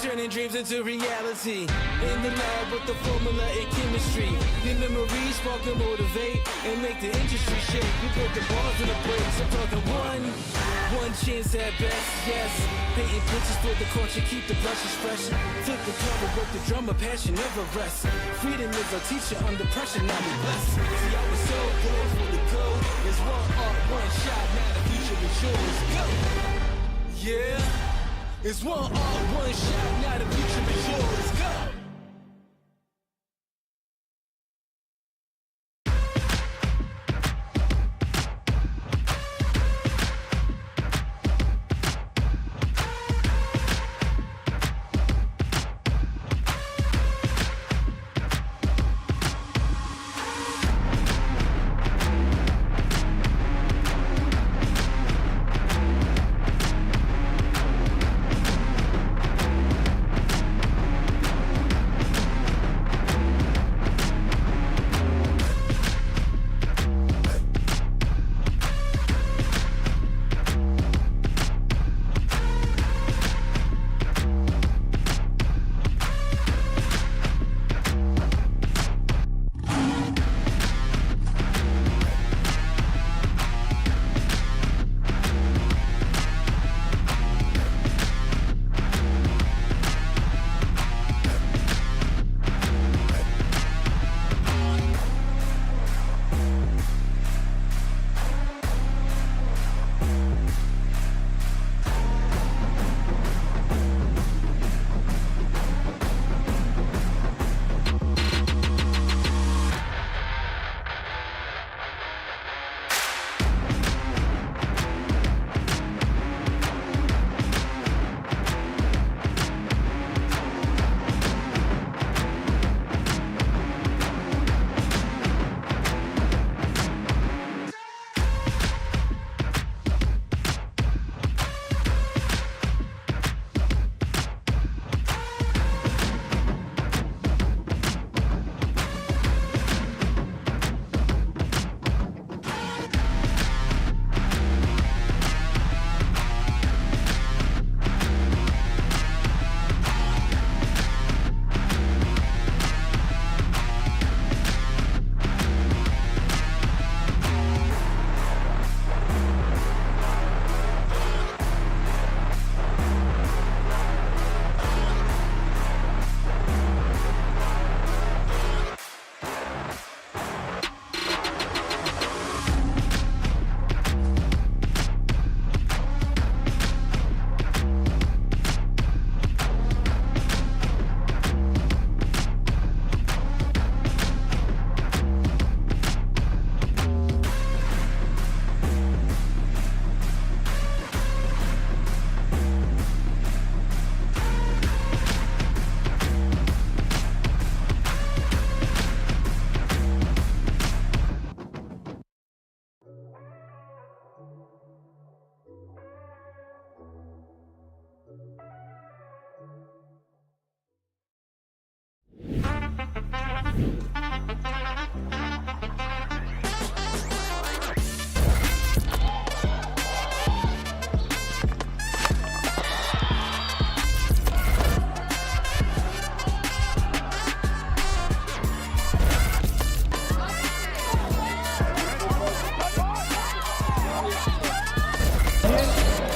turning dreams into reality. In the lab with the formula and chemistry. Your memories spark and motivate and make the industry shake. We put the bars in the breaks. I'm talking one chance at best, yes. Painting pictures for the culture, keep the brushes fresh. Flip the cover, work the drummer, passion never rests. Freedom is our teacher under pressure, now we blessed. See, I was so good for the goal. It's one art, one shot, now the future is yours. Go! Yeah, it's one art, one shot, now the future is yours. Go!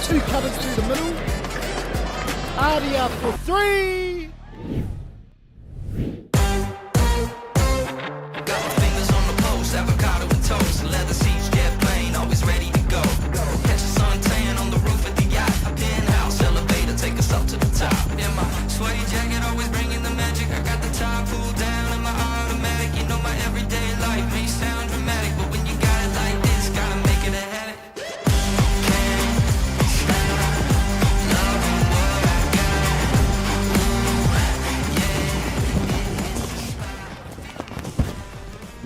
Two cutters through the middle. Artie up for three. Got my fingers on the pulse, avocado and toast, leather seats, jet plane, always ready to go. Catch the sun tan on the roof of the yacht, a penthouse elevator, take us up to the top. In my sweaty jacket, always bringing the magic. I got the top pulled down in my automatic. You know my everyday life may sound dramatic, but when you got it like this, gotta make it a habit.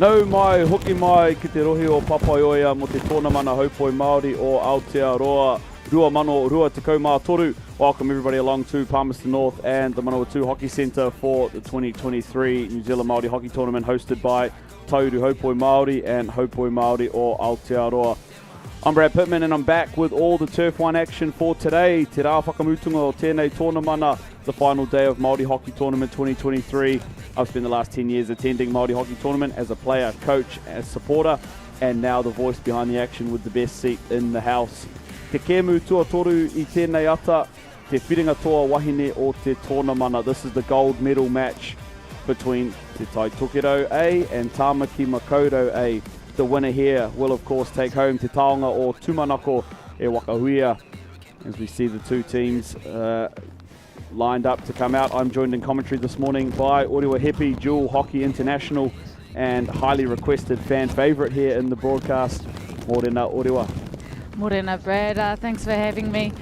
Nau mai, hoki mai ki te rohi o Papaioia mo te tōna mana haupoi Māori o Aotearoa 2023. Welcome everybody along to Palmerston North and the Manawatu Hockey Centre for the 2023 New Zealand Māori Hockey Tournament hosted by Tauru Haupoi Māori and Haupoi Māori o Aotearoa. I'm Brad Pittman and I'm back with all the Turf 1 action for today. Te rā whakamutunga o tēnei tōnamana, the final day of Māori Hockey Tournament 2023. I've spent the last 10 years attending Māori Hockey Tournament as a player, coach, as supporter, and now the voice behind the action with the best seat in the house. Te kēmu tuatoru I tēnei ata, te whiringa toa wahine o te tōnamana. This is the gold medal match between Te Tai Tokerau A and Tāmaki Makaurau A. The winner here will of course take home Te Taonga o Tūmanako e Wakahuia. As we see the two teams lined up to come out. I'm joined in commentary this morning by Orewa Hepi, dual hockey international and highly requested fan favourite here in the broadcast, Morena Orewa. Morena, Brad. Thanks for having me.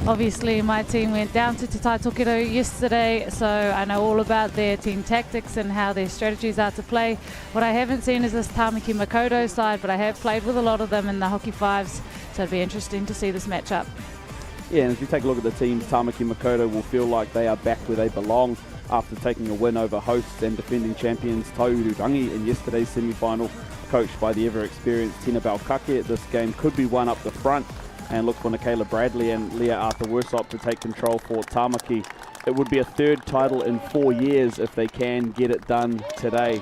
Obviously, my team went down to Te Tai Tokerau yesterday, so I know all about their team tactics and how their strategies are to play. What I haven't seen is this Tāmaki Makaurau side, but I have played with a lot of them in the Hockey Fives, so it'd be interesting to see this matchup. Yeah, and if you take a look at the teams, Tāmaki Makaurau will feel like they are back where they belong after taking a win over hosts and defending champions Tauranga in yesterday's semi-final, coached by the ever-experienced Tina Balkake. This game could be won up the front, and look for Nicola Bradley and Leah Arthur-Worsop to take control for Tāmaki. It would be a third title in 4 years if they can get it done today.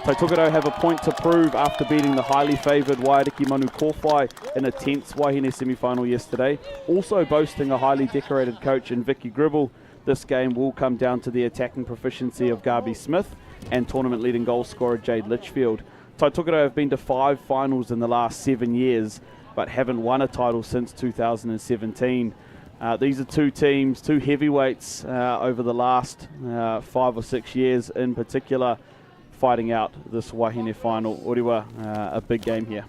Tai Tokerau have a point to prove after beating the highly favoured Waiariki Manu Kōwhai in a tense Wāhine semi-final yesterday. Also boasting a highly decorated coach in Vicky Gribble, this game will come down to the attacking proficiency of Garby Smith and tournament leading goal scorer Jade Litchfield. Tai Tokerau have been to 5 finals in the last 7 years, but haven't won a title since 2017. These are two teams, two heavyweights over the last 5 or 6 years in particular, fighting out this Wāhine final. Orewa, a big game here.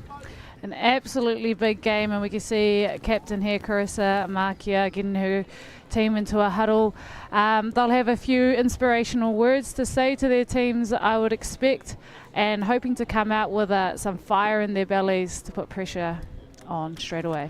An absolutely big game, and we can see captain here, Carissa Makia, getting her team into a huddle. They'll have a few inspirational words to say to their teams, I would expect, and hoping to come out with some fire in their bellies to put pressure on straight away.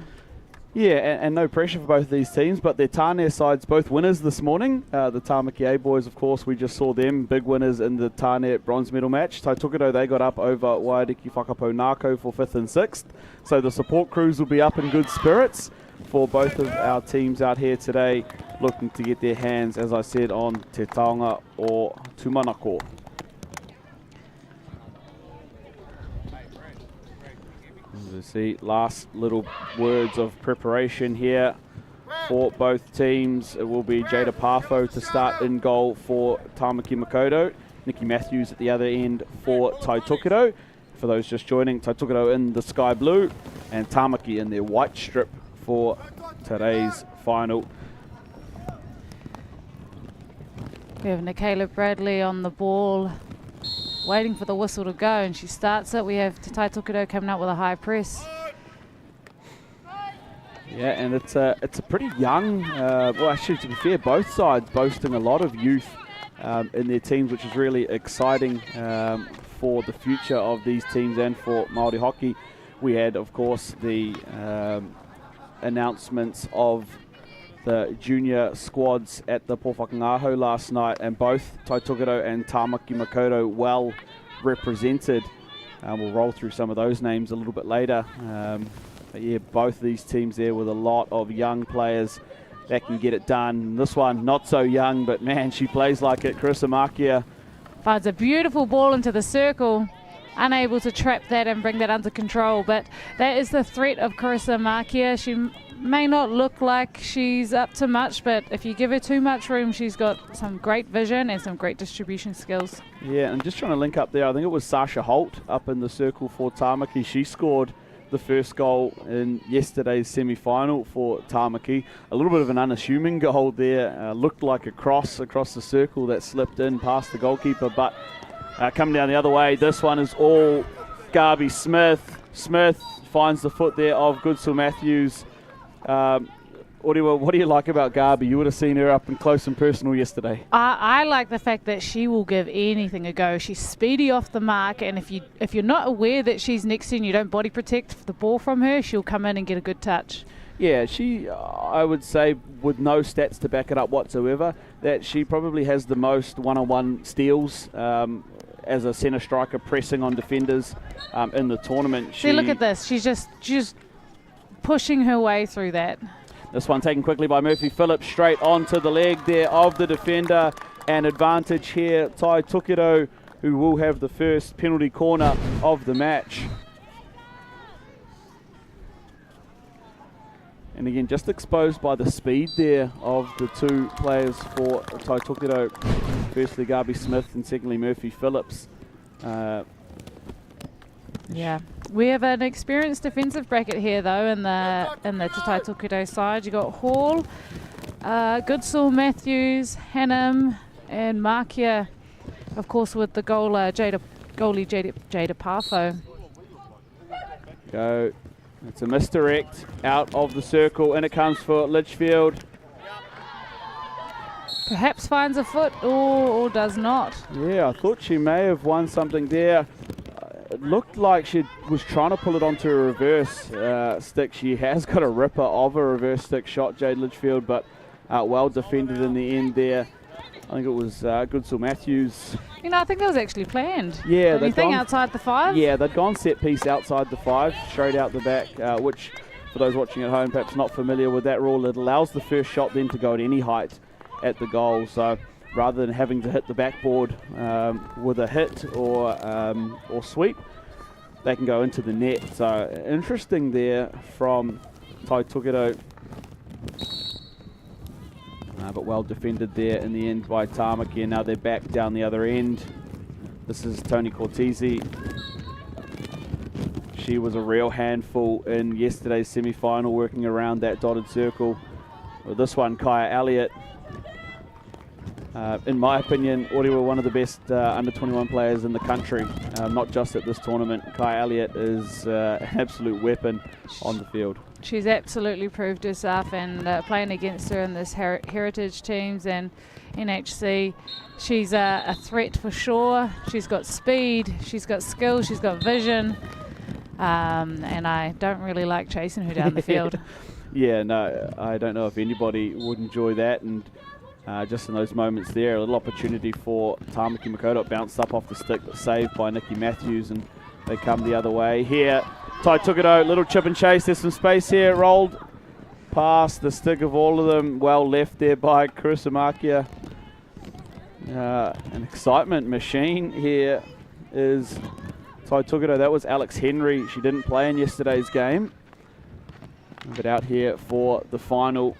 Yeah, and no pressure for both of these teams, but their Tāne sides both winners this morning. The Tāmaki A boys, of course, we just saw them big winners in the Tāne bronze medal match. Tai Tokerau, they got up over Waiariki Whakapounako for 5th and 6th. So the support crews will be up in good spirits for both of our teams out here today, looking to get their hands, as I said, on Te Taonga or Tūmanako. As we see, last little words of preparation here for both teams. It will be Jada Parfo to start in goal for Tāmaki Makaurau, Nikki Matthews at the other end for Tai Tokerau. For those just joining, Tai Tokerau in the sky blue and Tāmaki in their white strip for today's final. We have Nicola Bradley on the ball, waiting for the whistle to go, and she starts it. We have Te Tai Tokerau coming out with a high press. Yeah, and it's a pretty young, well actually to be fair, both sides boasting a lot of youth in their teams, which is really exciting for the future of these teams and for Māori hockey. We had, of course, the announcements of the junior squads at the Pōwhakangaho last night, and both Tai Tokerau and Tāmaki Makaurau well represented. We'll roll through some of those names a little bit later. But yeah, both these teams there with a lot of young players that can get it done. This one, not so young, but man, she plays like it. Carissa Makia Finds a beautiful ball into the circle, unable to trap that and bring that under control. But that is the threat of Carissa Makia. She may not look like she's up to much, but if you give her too much room, she's got some great vision and some great distribution skills. Yeah, and just trying to link up there, I think it was Sasha Holt up in the circle for Tāmaki. She scored the first goal in yesterday's semi-final for Tāmaki. A little bit of an unassuming goal there. Looked like a cross across the circle that slipped in past the goalkeeper, but coming down the other way, this one is all Garby Smith. Smith finds the foot there of Goodsell Matthews. What do you like about Garby? You would have seen her up and close and personal yesterday. I like the fact that she will give anything a go. She's speedy off the mark, and if you're not aware that she's next to you and you don't body protect the ball from her, she'll come in and get a good touch. Yeah, she, I would say, with no stats to back it up whatsoever, that she probably has the most one-on-one steals as a centre striker pressing on defenders in the tournament. See, look at this. She's just pushing her way through that. This one taken quickly by Murphy Phillips, straight onto the leg there of the defender. And advantage here, Tai Tukido, who will have the first penalty corner of the match. And again, just exposed by the speed there of the two players for Tai Tukido. Firstly, Garby Smith, and secondly, Murphy Phillips. Yeah, we have an experienced defensive bracket here though in the Tai Tukido side. You got Hall, Goodsall, Matthews, Hannum, and Markia, of course, with the goalie Jada Parfo. Go. It's a misdirect out of the circle, and it comes for Litchfield. Perhaps finds a foot or does not. Yeah, I thought she may have won something there. It looked like she was trying to pull it onto a reverse stick. She has got a ripper of a reverse stick shot, Jade Litchfield, but well defended in the end there. I think it was Goodsall Matthews. You know, I think that was actually planned. Yeah, anything outside the 5? Yeah, they'd gone set piece outside the 5, straight out the back, which, for those watching at home, perhaps not familiar with that rule, it allows the first shot then to go at any height at the goal. So rather than having to hit the backboard with a hit or sweep, they can go into the net. So interesting there from Tai Tukido. But well defended there in the end by Tāmaki, and now they're back down the other end. This is Toni Cortese. She was a real handful in yesterday's semi-final, working around that dotted circle. Well, this one, Kaya Elliott. In my opinion, Orewa one of the best under-21 players in the country, not just at this tournament. Kaya Elliott is an absolute weapon on the field. She's absolutely proved herself, and playing against her in this heritage teams and NHC, she's a threat for sure. She's got speed, she's got skill, she's got vision, and I don't really like chasing her down the field. Yeah, no, I don't know if anybody would enjoy that, and just in those moments there, a little opportunity for Tāmaki Makaurau. Bounced up off the stick, but saved by Nikki Matthews, and they come the other way here. Tai Tukido, little chip and chase. There's some space here. Rolled past the stick of all of them. Well left there by Carissa Markia. An excitement machine here is Tai Tukido. That was Alex Henry. She didn't play in yesterday's game, but out here for the final.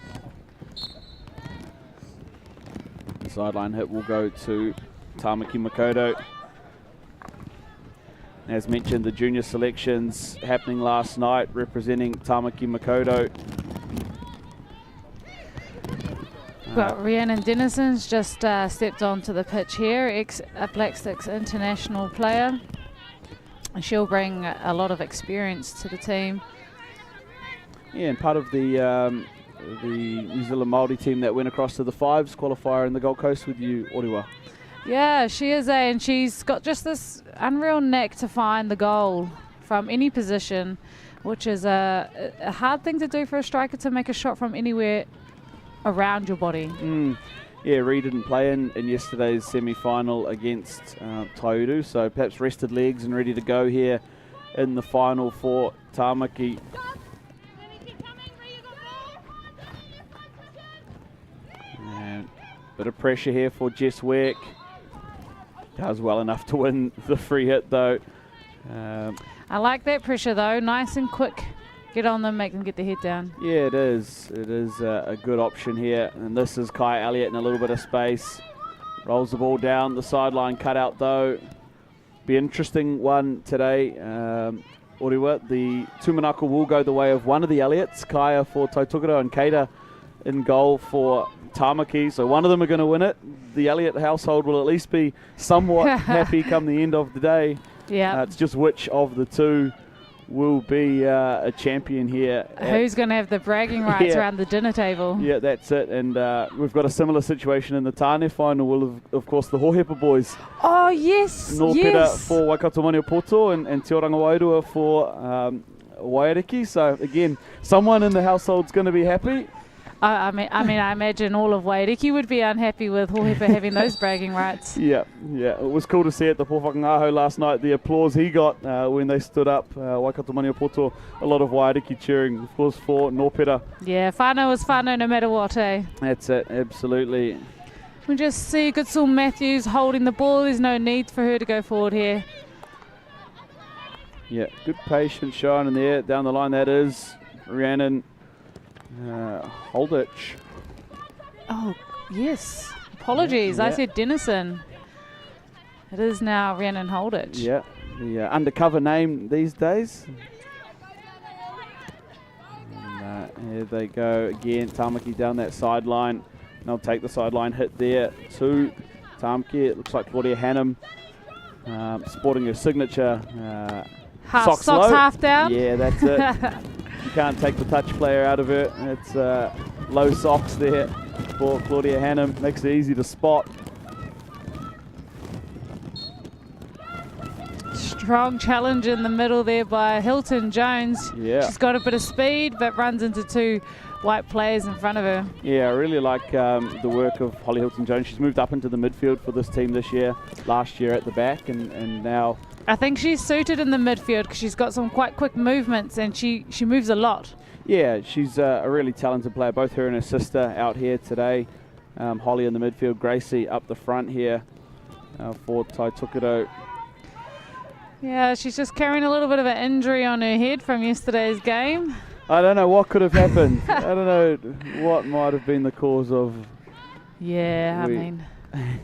The sideline hit will go to Tāmaki Makaurau. As mentioned, the junior selections happening last night, representing Tāmaki Makaurau. Got Rhiannon Dennison's just stepped onto the pitch here, ex-Black Sticks international player. And she'll bring a lot of experience to the team. Yeah, and part of the New Zealand Māori team that went across to the Fives qualifier in the Gold Coast with you, Orewa. Yeah, she is and she's got just this unreal knack to find the goal from any position, which is a hard thing to do for a striker, to make a shot from anywhere around your body. Yeah, Ree didn't play in yesterday's semi-final against Tauru, so perhaps rested legs and ready to go here in the final for Tāmaki. And bit of pressure here for Jess Weck. Does well enough to win the free hit though. I like that pressure though, nice and quick. Get on them, make them get their head down. Yeah, it is. It is a good option here. And this is Kai Elliott in a little bit of space. Rolls the ball down the sideline, cut out though. Be an interesting one today. Orewa, the Tumanako will go the way of one of the Elliots, Kaya for Tai Tukido and Keita in goal for Tāmaki. So one of them are going to win it. The Elliott household will at least be somewhat happy come the end of the day. Yeah. It's just which of the two will be a champion here. Who's going to have the bragging rights around the dinner table? Yeah, that's it. And we've got a similar situation in the Tāne final. Will of course, the Hohepa boys. Oh, yes. Nōpera for Waikato Maniapoto and Te Oranga Wairua for Wairiki. So, again, someone in the household's going to be happy. I imagine all of Wairiki would be unhappy with Hohepa having those bragging rights. Yeah. It was cool to see at the Pōwhakangāhau last night, the applause he got when they stood up. Waikato Maniapoto, a lot of Wairiki cheering, of course, for Nōpera. Yeah, whānau is whānau no matter what, eh? That's it, absolutely. We just see Goodsall Matthews holding the ball. There's no need for her to go forward here. Yeah, good patience showing in there. Down the line, that is Rhiannon Holditch. Oh, yes. Apologies, Yeah. I said Dennison. It is now Rhiannon Holditch. Yeah, the undercover name these days. And, here they go again. Tamaki down that sideline. And they'll take the sideline hit there to Tamaki. It looks like Claudia Hannum sporting her signature Socks low. half down. Yeah, that's it. You can't take the touch player out of her. It's low socks there for Claudia Hannum. Makes it easy to spot. Strong challenge in the middle there by Hilton Jones. Yeah. She's got a bit of speed, but runs into two white players in front of her. Yeah, I really like the work of Holly Hilton-Jones. She's moved up into the midfield for this team this year, last year at the back, and now... I think she's suited in the midfield because she's got some quite quick movements and she moves a lot. Yeah, she's a really talented player. Both her and her sister out here today. Holly in the midfield, Gracie up the front here for Tai Tukuto. Yeah, she's just carrying a little bit of an injury on her head from yesterday's game. I don't know what could have happened. I don't know what might have been the cause of... Yeah, I mean...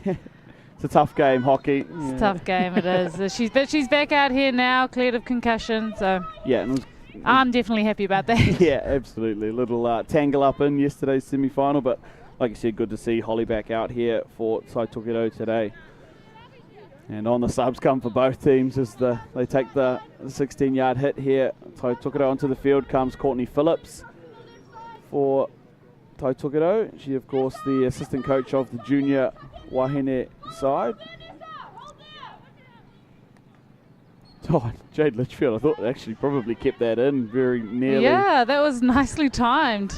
It's a tough game, hockey. It's a tough game, it is. She's back out here now, cleared of concussion, so... Yeah, and I'm definitely happy about that. Yeah, absolutely. A little tangle up in yesterday's semi-final, but like you said, good to see Holly back out here for Tai Tukuto today. And on the subs come for both teams as they take the 16-yard hit here. Tai Tukuto onto the field comes Courtney Phillips for Tai Tukuto. She, of course, the assistant coach of the junior Wāhine side. Oh, Jade Litchfield, I thought actually probably kept that in very nearly. Yeah, that was nicely timed.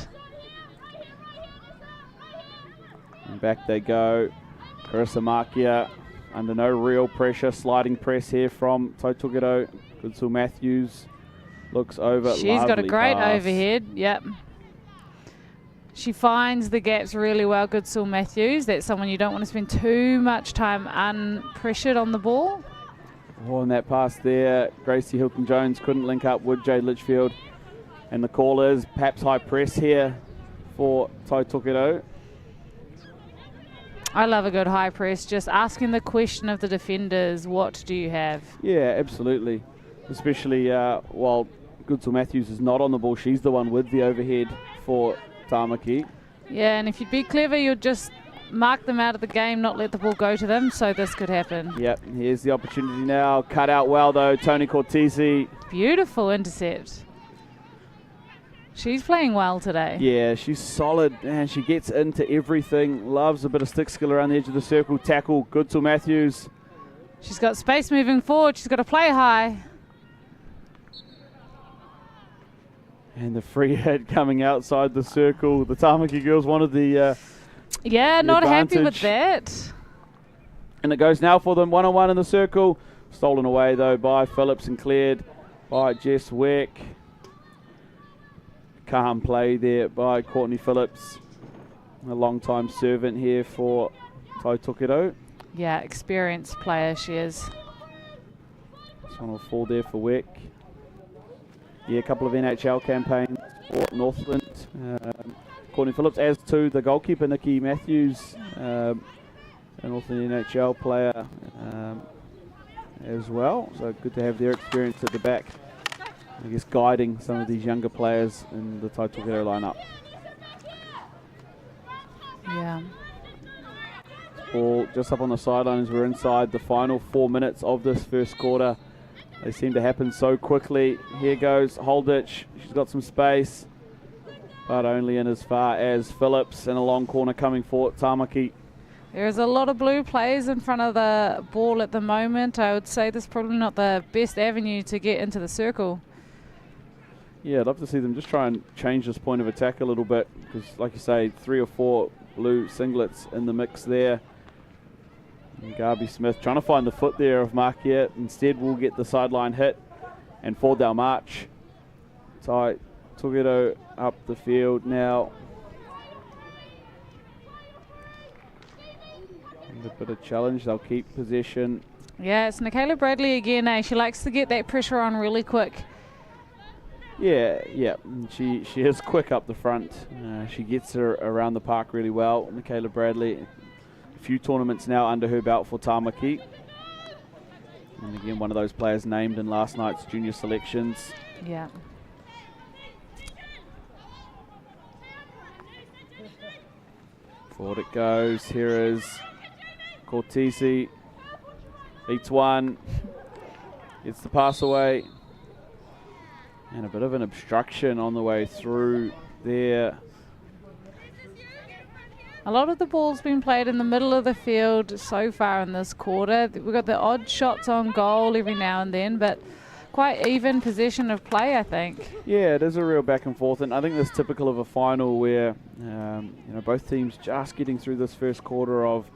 And back they go. Carissa Markia under no real pressure. Sliding press here from Tai Tukuto. Goodsall Matthews looks over. She's got a great pass. overhead. Yep. She finds the gaps really well, Goodsall Matthews. That's someone you don't want to spend too much time unpressured on the ball. Oh, and that pass there, Gracie Hilton-Jones couldn't link up with Jade Litchfield. And the call is perhaps high press here for Tai Tukuto. I love a good high press, just asking the question of the defenders, what do you have? Yeah, absolutely. Especially while Goodsall Matthews is not on the ball, she's the one with the overhead for Tamaki. Yeah, and if you'd be clever, you'd just mark them out of the game, not let the ball go to them, so this could happen. Yep, here's the opportunity now. Cut out well, though, Tony Cortese. Beautiful intercept. She's playing well today. Yeah, she's solid, and she gets into everything. Loves a bit of stick skill around the edge of the circle. Tackle, Goodsall Matthews. She's got space moving forward. She's got to play high. And the free hit coming outside the circle. The Tamaki girls wanted the yeah, not happy with advantage. that. And it goes now for them, one-on-one in the circle. Stolen away, though, by Phillips and cleared by Jess Weck. Calm play there by Courtney Phillips. A long-time servant here for Tai Tukuto. Yeah, experienced player she is. This one will fall there for Weck. Yeah, a couple of NHL campaigns for Northland. Courtney Phillips, as to the goalkeeper, Nikki Matthews, a Northland NHL player as well. So good to have their experience at the back, I guess, guiding some of these younger players in the Tai Tukuto lineup. Yeah. Ball just up on the sideline as we're inside the final 4 minutes of this first quarter. They seem to happen so quickly. Here goes Holditch. She's got some space, but only in as far as Phillips, and a long corner coming for Tamaki. There's a lot of blue players in front of the ball at the moment. I would say this is probably not the best avenue to get into the circle. Yeah, I'd love to see them just try and change this point of attack a little bit because, like you say, 3 or 4 blue singlets in the mix there. And Garby Smith trying to find the foot there of Mākia. Instead, we'll get the sideline hit and forward our march. Tai Tokedo up the field now. And a bit of challenge. They'll keep possession. Yeah, it's Nicola Bradley again. She likes to get that pressure on really quick. Yeah. And she is quick up the front. She gets her around the park really well. Nicola Bradley, a few tournaments now under her belt for Tāmaki. And again, one of those players named in last night's junior selections. Yeah. Forward it goes. Here is Cortese. Beats one. Gets the pass away. And a bit of an obstruction on the way through there. A lot of the ball's been played in the middle of the field so far in this quarter. We've got the odd shots on goal every now and then, but quite even possession of play, I think. Yeah, it is a real back and forth, and I think that's typical of a final where both teams just getting through this first quarter of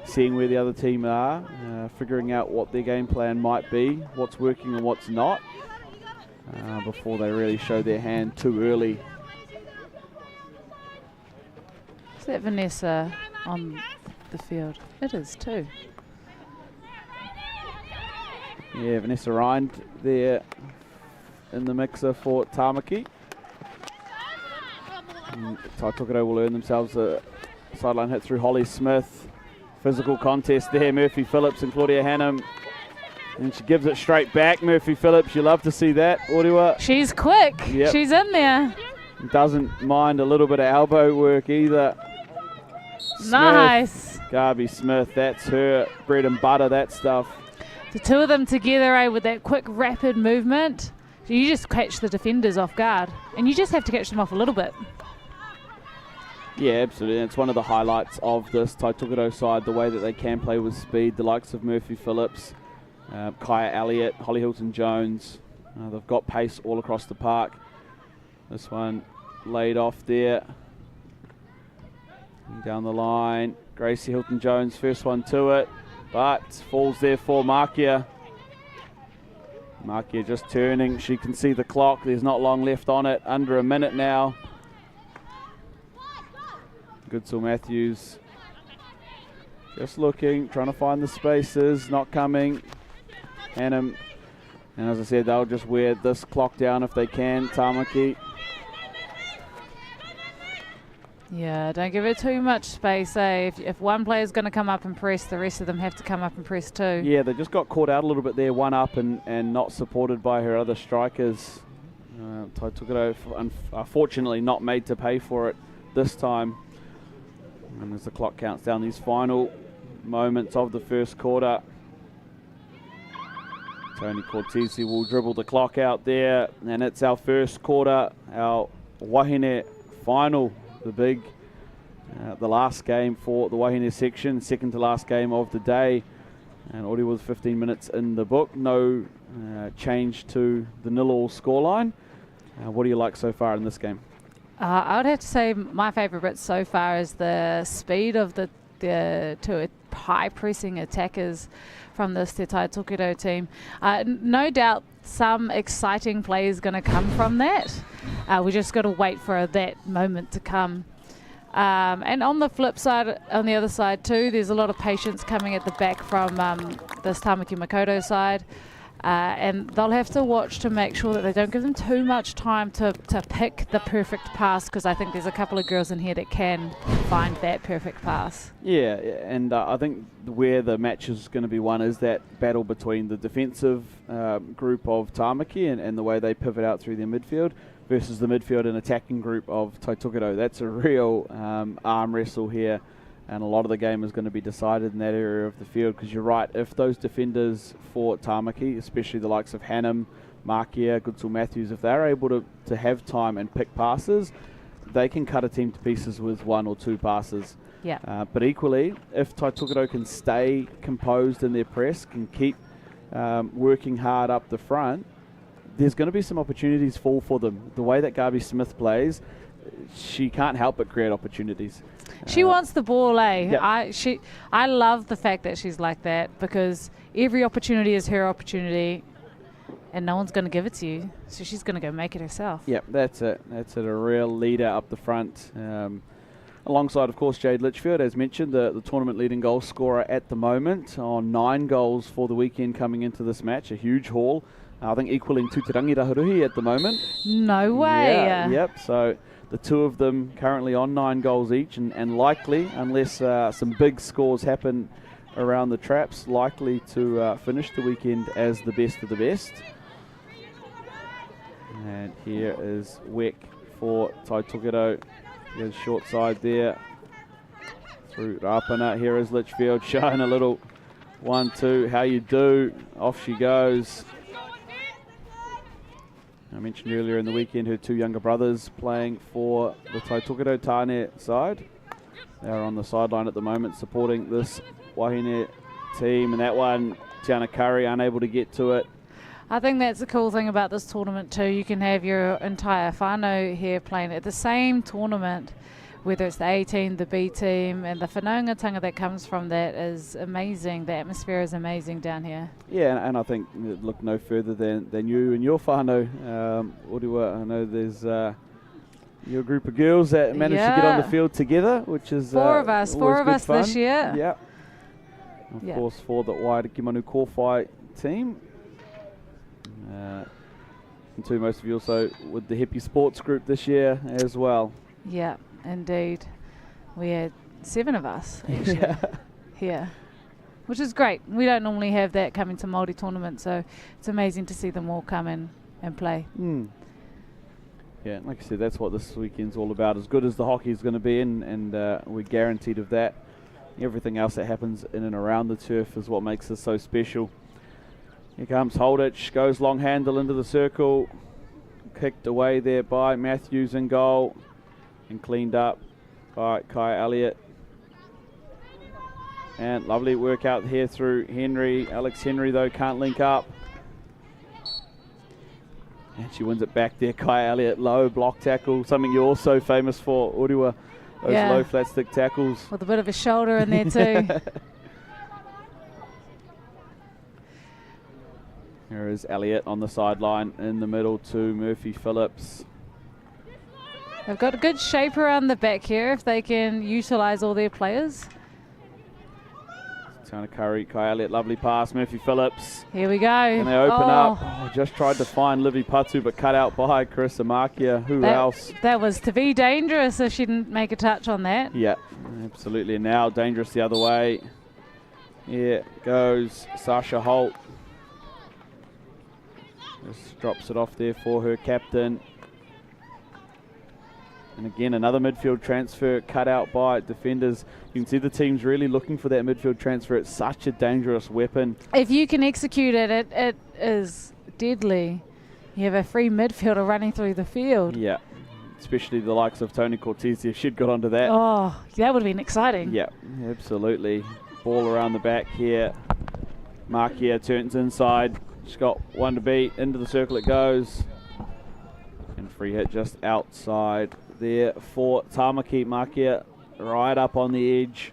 seeing where the other team are, figuring out what their game plan might be, what's working and what's not, before they really show their hand too early. Is that Vanessa on the field? It is too. Yeah, Vanessa Rind there in the mixer for Tāmaki. Tai Tokedo will earn themselves a sideline hit through Holly Smith. Physical contest there, Murphy Phillips and Claudia Hannum. And she gives it straight back, Murphy Phillips. You love to see that, Orewa. She's quick. Yep. She's in there. Doesn't mind a little bit of elbow work either. Nice. Garby Smith, that's her bread and butter, that stuff. The two of them together, with that quick, rapid movement. You just catch the defenders off guard. And you just have to catch them off a little bit. Yeah, absolutely. It's one of the highlights of this Tai Tokedo side, the way that they can play with speed. The likes of Murphy Phillips, Kaya Elliott, Holly Hilton-Jones. They've got pace all across the park. This one laid off there. And down the line, Gracie Hilton-Jones, first one to it, but falls there for Mākia. Mākia just turning. She can see the clock. There's not long left on it. Under a minute now. Goodsall Matthews just looking, trying to find the spaces, not coming. Hannum, and as I said, they'll just wear this clock down if they can, Tāmaki. Yeah, don't give it too much space, eh? If one player's going to come up and press, the rest of them have to come up and press too. Yeah, they just got caught out a little bit there, one up and not supported by her other strikers. Tai Tokedo, unfortunately not made to pay for it this time. And as the clock counts down these final moments of the first quarter, Tony Cortese will dribble the clock out there, and it's our first quarter, our Wāhine final, the last game for the Wāhine section, second to last game of the day, and already with 15 minutes in the book. No change to the 0-0 scoreline. What do you like so far in this game? I would have to say my favourite bit so far is the speed of the two high pressing attackers from this Te Tai Tokedo team. No doubt some exciting play is going to come from that. We just got to wait for that moment to come. And on the flip side, on the other side too, there's a lot of patience coming at the back from this Tāmaki Makaurau side. And they'll have to watch to make sure that they don't give them too much time to pick the perfect pass, because I think there's a couple of girls in here that can find that perfect pass. Yeah, and I think where the match is going to be won is that battle between the defensive group of Tāmaki and the way they pivot out through their midfield versus the midfield and attacking group of Tai Tokedo. That's a real arm wrestle here. And a lot of the game is going to be decided in that area of the field, because you're right, if those defenders for Tāmaki, especially the likes of Hannum, Mākia, Goodsall Matthews, if they're able to have time and pick passes, they can cut a team to pieces with one or two passes. Yeah. But equally, if Tai Tokedo can stay composed in their press, can keep working hard up the front, there's going to be some opportunities fall for them. The way that Garby Smith plays, she can't help but create opportunities. She wants the ball, eh? Yep. I love the fact that she's like that, because every opportunity is her opportunity, and no one's going to give it to you. So she's going to go make it herself. Yep, that's it. That's it. A real leader up the front. Alongside, of course, Jade Litchfield, as mentioned, the tournament leading goal scorer at the moment, on 9 goals for the weekend coming into this match. A huge haul. I think equaling Tutarangi Rahuruhi at the moment. No way. Yeah, yep. So the two of them currently on 9 goals each, and likely, unless some big scores happen around the traps, likely to finish the weekend as the best of the best. And here is Weck for Tai Tokedo. Here's short side there through Rapana. Here is Litchfield showing a little 1-2. How you do? Off she goes. I mentioned earlier in the weekend her 2 younger brothers playing for the Tai Tokedo Tāne side. They're on the sideline at the moment supporting this Wāhine team, and that one, Tiana Curry unable to get to it. I think that's the cool thing about this tournament too. You can have your entire whānau here playing at the same tournament, whether it's the A team, the B team, and the whanaungatanga that comes from that is amazing. The atmosphere is amazing down here. Yeah, and I think look no further than you and your whānau. Orewa, I know there's your group of girls that managed to get on the field together, which is four of us fun. this year. Yeah. Of course, for the Waiariki Manu Kōwhai team. And too, most of you also with the Hippie Sports Group this year as well. Yeah, indeed. We had 7 of us actually here, which is great. We don't normally have that coming to Māori tournaments, so it's amazing to see them all come in and play. Yeah, like I said, that's what this weekend's all about. As good as the hockey is going to be, and we're guaranteed of that. Everything else that happens in and around the turf is what makes this so special. Here comes Holditch, goes long handle into the circle, kicked away there by Matthews in goal, and cleaned up by Kai Elliott. And lovely work out here through Henry. Alex Henry though can't link up. And she wins it back there, Kai Elliott, low block tackle, something you're also famous for, Orewa, those low flat stick tackles. With a bit of a shoulder in there too. Here is Elliott on the sideline in the middle to Murphy Phillips. They've got a good shape around the back here if they can utilise all their players. Tiana Curry, Kai Elliott, lovely pass, Murphy Phillips. Here we go. And they open up. Oh, just tried to find Livy Patu, but cut out by Carissa Markia. Who else? That was to be dangerous if she didn't make a touch on that. Yeah, absolutely. Now dangerous the other way. Here goes Sasha Holt. Just drops it off there for her captain. And again, another midfield transfer cut out by defenders. You can see the team's really looking for that midfield transfer. It's such a dangerous weapon. If you can execute it, it is deadly. You have a free midfielder running through the field. Yeah, especially the likes of Tony Cortese, if she'd got onto that. Oh, that would have been exciting. Yeah, absolutely. Ball around the back here. Markia turns inside. She's got one to beat. Into the circle it goes. And free hit just outside there for Tamaki. Markia right up on the edge.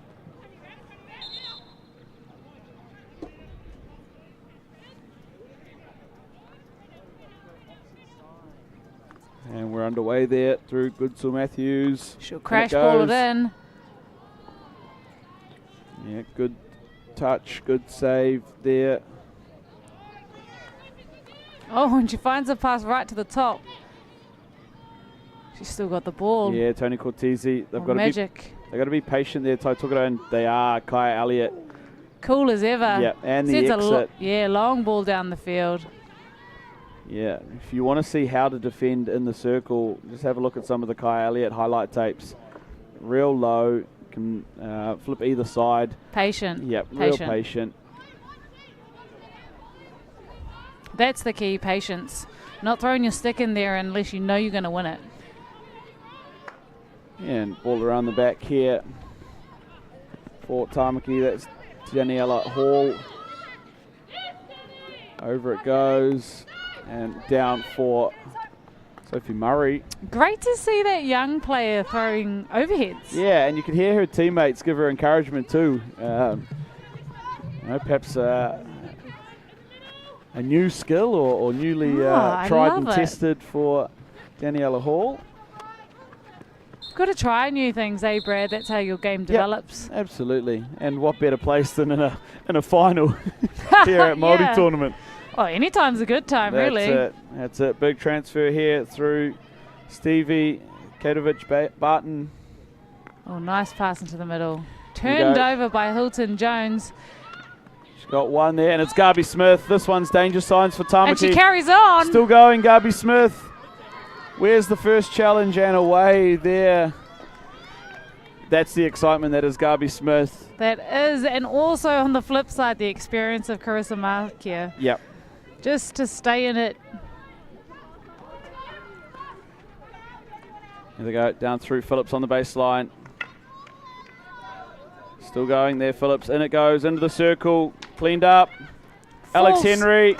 And we're underway there through Goodsill Matthews. She'll crash ball it in. Yeah, good touch, good save there. Oh, and she finds a pass right to the top. She's still got the ball. Yeah, Tony Cortese. They've got magic. They've got to be patient there, Tai Tokedo, and they are. Kai Elliott. Cool as ever. Yeah, and the exit. Long ball down the field. Yeah, if you want to see how to defend in the circle, just have a look at some of the Kai Elliott highlight tapes. Real low, can flip either side. Patient. Yep, real patient. That's the key, patience. Not throwing your stick in there unless you know you're going to win it. Yeah, and ball around the back here for Tamaki. That's Daniela Hall. Over it goes. and down for Sophie Murray. Great to see that young player throwing overheads. Yeah, and you can hear her teammates give her encouragement too. Perhaps a new skill or newly tried and tested for Daniela Hall. Got to try new things, eh, Brad? That's how your game develops. Absolutely. And what better place than in a final here at Māori tournament. Oh, anytime's a good time, really. That's it. Big transfer here through Stevie Katovic-Barton. Oh, nice pass into the middle. Turned over by Hilton Jones. She's got one there, and it's Garby Smith. This one's danger signs for Tamaki. And she carries on. Still going, Garby Smith. Where's the first challenge and away there? That's the excitement that is Garby Smith. That is, and also on the flip side, the experience of Carissa Markia. Yep. Just to stay in it. Here they go, down through Phillips on the baseline. Still going there, Phillips. In it goes, into the circle, cleaned up. False. Alex Henry,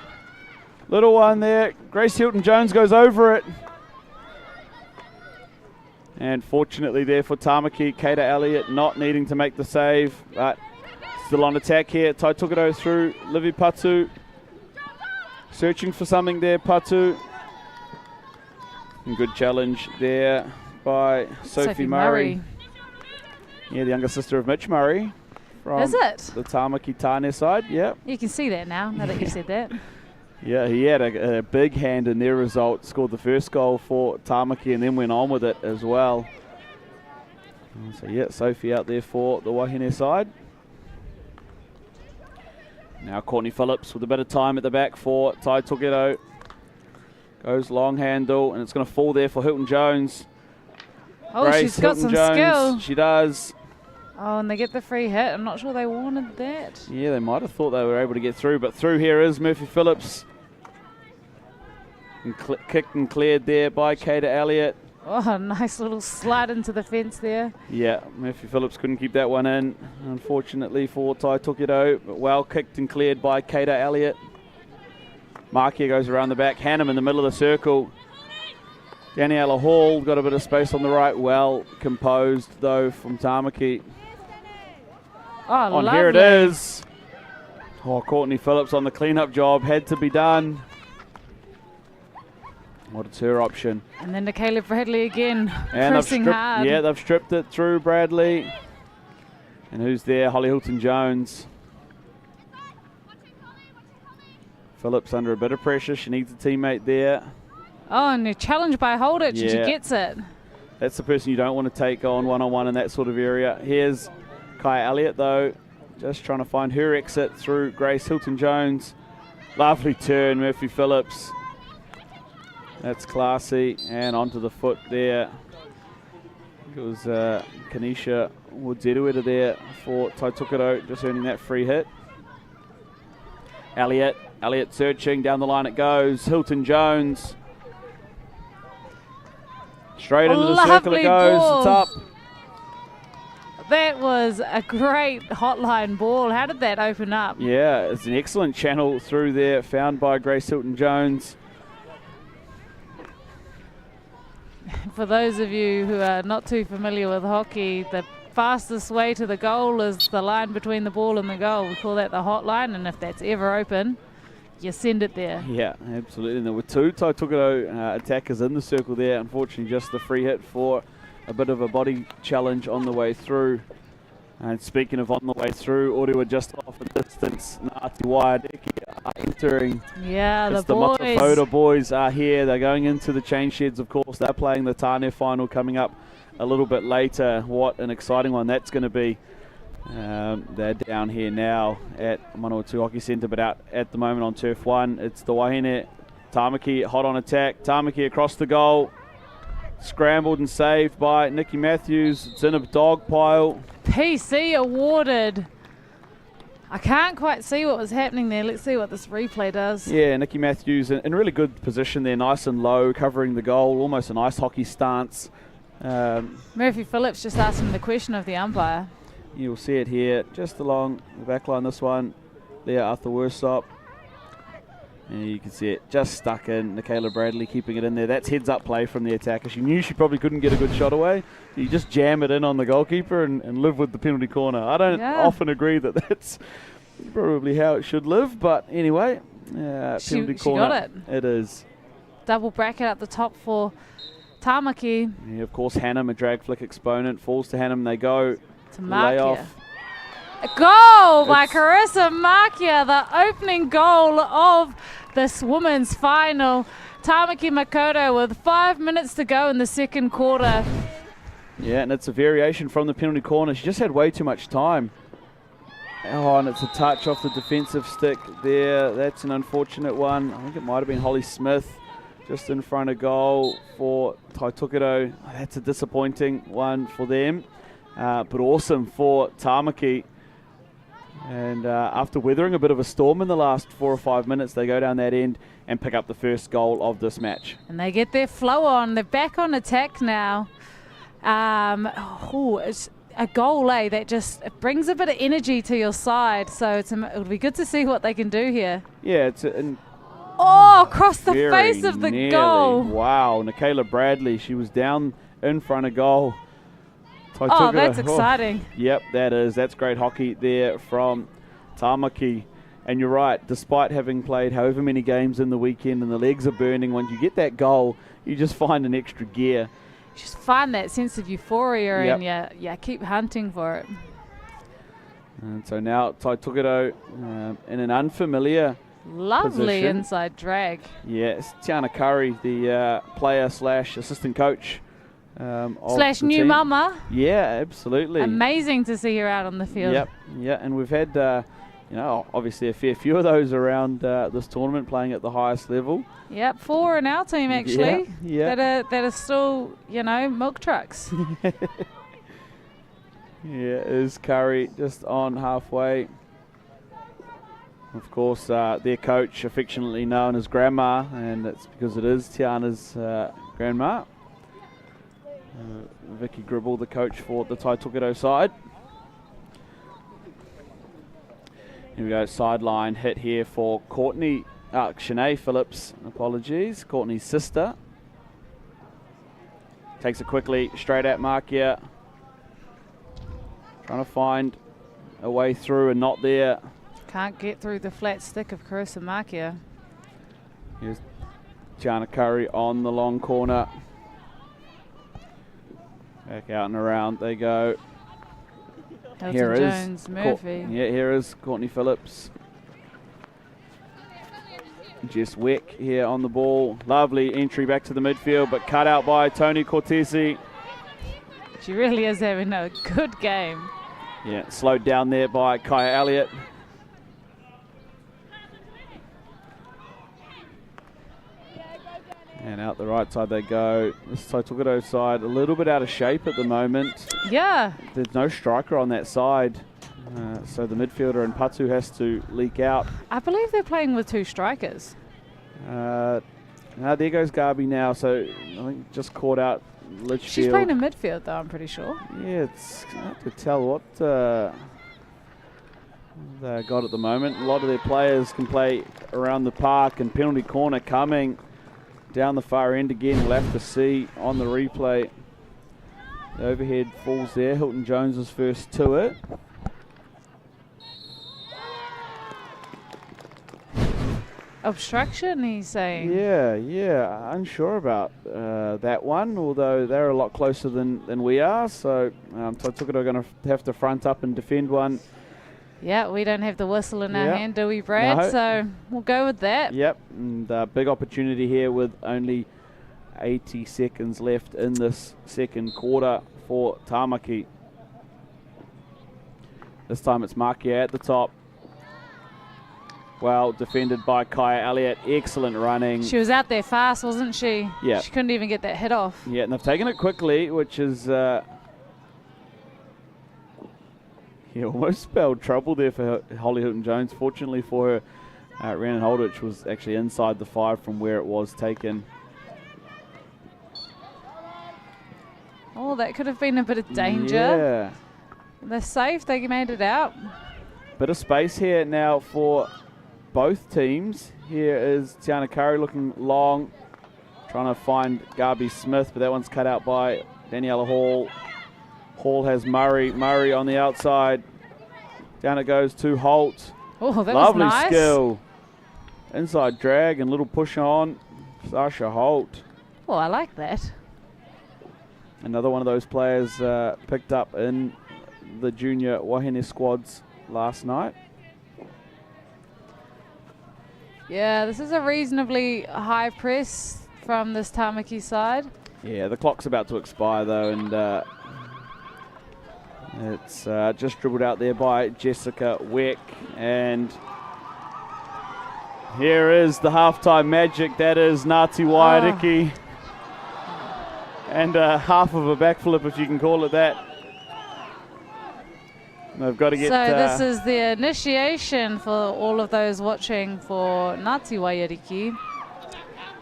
little one there. Grace Hilton-Jones goes over it. And fortunately there for Tamaki, Kata Elliott not needing to make the save, but still on attack here. Tai Tukato through Livy Patu. Searching for something there, Patu. And good challenge there by Sophie Murray. Yeah, the younger sister of Mitch Murray. From Is it? The Tamaki Tāne side, yeah. You can see that now that you said that. Yeah, he had a big hand in their result. Scored the first goal for Tamaki and then went on with it as well. So, yeah, Sophie out there for the Wāhine side. Now Courtney Phillips with a bit of time at the back for Tai Tukato. Goes long handle, and it's going to fall there for Hilton-Jones. Oh, Grace she's got some Hilton-Jones, skill. She does. Oh, and they get the free hit. I'm not sure they wanted that. Yeah, they might have thought they were able to get through, but through here is Murphy Phillips. And kicked and cleared there by Kata Elliott. Oh, nice little slide into the fence there. Yeah, Murphy Phillips couldn't keep that one in, unfortunately for Tai Tukato, but well kicked and cleared by Kata Elliott. Markia goes around the back, Hannum in the middle of the circle. Daniela Hall got a bit of space on the right, well composed though from Tamaki. Oh, On lovely. here it is. Oh, Courtney Phillips on the cleanup job, had to be done. What's her option? And then to Caleb Bradley again, And pressing hard. Yeah, they've stripped it through Bradley. And who's there? Holly Hilton-Jones. Phillips under a bit of pressure. She needs a teammate there. Oh, and a challenge by Holditch, and she Yeah. gets it. That's the person you don't want to take on one-on-one in that sort of area. Here's Kai Elliott, though, just trying to find her exit through Grace Hilton-Jones. Lovely turn, Murphy Phillips. That's classy, and onto the foot there. It was Kanisha Woodzedeweda there for Tai Tukato, just earning that free hit. Elliott searching, down the line it goes. Hilton-Jones. Straight into the circle it Lovely goes, ball. it's up. That was a great hotline ball. How did that open up? Yeah, it's an excellent channel through there, found by Grace Hilton-Jones. For those of you who are not too familiar with hockey, the fastest way to the goal is the line between the ball and the goal. We call that the hotline, and if that's ever open, you send it there. Yeah, absolutely. And there were two Tai Tukato attackers in the circle there. Unfortunately, just the free hit for a bit of a body challenge on the way through. And speaking of on the way through, Orewa just off a distance. Ngāti Waiariki are entering. Yeah, It's the boys. Matawhota boys are here. They're going into the change sheds, of course. They're playing the Tāne final coming up a little bit later. What an exciting one that's going to be. They're down here now at Manawatu Hockey Centre, but out at the moment on Turf 1. It's the Wāhine. Tamaki hot on attack. Tamaki across the goal. Scrambled and saved by Nikki Matthews. It's in a dog pile. PC awarded. I can't quite see what was happening there. Let's see what this replay does. Yeah, Nikki Matthews in really good position there, nice and low, covering the goal, almost an ice hockey stance. Murphy Phillips just asked him the question of the umpire. You'll see it here, just along the back line, this one. Leah Arthur Worsop. And you can see it just stuck in. Nicola Bradley keeping it in there. That's heads-up play from the attacker. She knew she probably couldn't get a good shot away. You just jam it in on the goalkeeper and live with the penalty corner. I don't often agree that that's probably how it should live, but anyway, penalty corner. Got it. It is. Double bracket at the top for Tāmaki. Yeah, of course, Hannum, a drag flick exponent, falls to Hannum. They go To lay Makia. off. A goal by Carissa Makia, the opening goal of this women's final. Tāmaki Makoto with 5 minutes to go in the second quarter. Yeah, and it's a variation from the penalty corner. She just had way too much time. Oh, and it's a touch off the defensive stick there. That's an unfortunate one. I think it might have been Holly Smith just in front of goal for Taitokedo. That's a disappointing one for them, but awesome for Tāmaki. And after weathering a bit of a storm in the last 4 or 5 minutes, they go down that end and pick up the first goal of this match. And they get their flow on. They're back on attack now. It's a goal, that just it brings a bit of energy to your side. So it'll be good to see what they can do here. Yeah, it's across the very face of the nearly. goal. Wow, Nicola Bradley, she was down in front of goal. Oh, that's exciting. Yep, that is. That's great hockey there from Tāmaki. And you're right, despite having played however many games in the weekend and the legs are burning, once you get that goal, you just find an extra gear. Just find that sense of euphoria and you keep hunting for it. And so now Taitokedo in an unfamiliar Lovely position. inside drag. Yes, Tiana Curry, the player / assistant coach. Slash new mama. Yeah, absolutely. Amazing to see her out on the field. Yep, yeah, and we've had, obviously a fair few of those around this tournament playing at the highest level. Yep, 4 in our team actually. Yeah. That are still, milk trucks. Yeah, is Curry just on halfway. Of course, their coach, affectionately known as Grandma, and that's because it is Tiana's grandma. Vicky Gribble, the coach for the Taitokedo side. Here we go, sideline hit here for Courtney, Shanae Phillips, apologies, Courtney's sister. Takes it quickly, straight at Makia. Trying to find a way through and not there. Can't get through the flat stick of Carissa Makia. Here's Tiana Curry on the long corner. Back out and around they go. Elton Here Jones, is Murphy. here is Courtney Phillips. Jess Weck here on the ball. Lovely entry back to the midfield, but cut out by Tony Cortesi. She really is having a good game. Yeah, slowed down there by Kaya Elliott. And out the right side they go. This Taitokedo side a little bit out of shape at the moment. Yeah. There's no striker on that side. So the midfielder and Patu has to leak out. I believe they're playing with 2 strikers. Now there goes Garby now. So I think just caught out Litchfield. She's playing in midfield though, I'm pretty sure. Yeah, it's hard to tell what they got at the moment. A lot of their players can play around the park, and penalty corner coming down the far end again. We'll have to see on the replay. The overhead falls there. Hilton Jones is first to it. Obstruction, he's saying. Yeah, unsure about that one, although they're a lot closer than we are. So Taitokedo are going to have to front up and defend one. Yeah, we don't have the whistle in our hand, do we, Brad? No. So we'll go with that. Yep, and big opportunity here with only 80 seconds left in this second quarter for Tāmaki. This time it's Makia at the top. Well defended by Kaya Elliott. Excellent running. She was out there fast, wasn't she? Yeah. She couldn't even get that hit off. Yeah, and they've taken it quickly, which is... almost spelled trouble there for Holly Hilton-Jones. Fortunately for her, Rhiannon Holditch was actually inside the 5 from where it was taken. Oh, that could have been a bit of danger. Yeah. They're safe. They made it out. Bit of space here now for both teams. Here is Tiana Curry looking long, trying to find Gabi Smith, but that one's cut out by Daniela Hall. Hall has Murray. Murray on the outside. Down it goes to Holt. Oh, that Lovely was nice. skill. Inside drag and little push on. Sasha Holt. Oh, I like that. Another one of those players picked up in the junior Wāhine squads last night. Yeah, this is a reasonably high press from this Tamaki side. Yeah, the clock's about to expire though, and it's just dribbled out there by Jessica Weck. And here is the halftime magic. That is Ngāti Waiariki. And half of a backflip, if you can call it that. They've got to get... So this is the initiation for all of those watching for Ngāti Waiariki.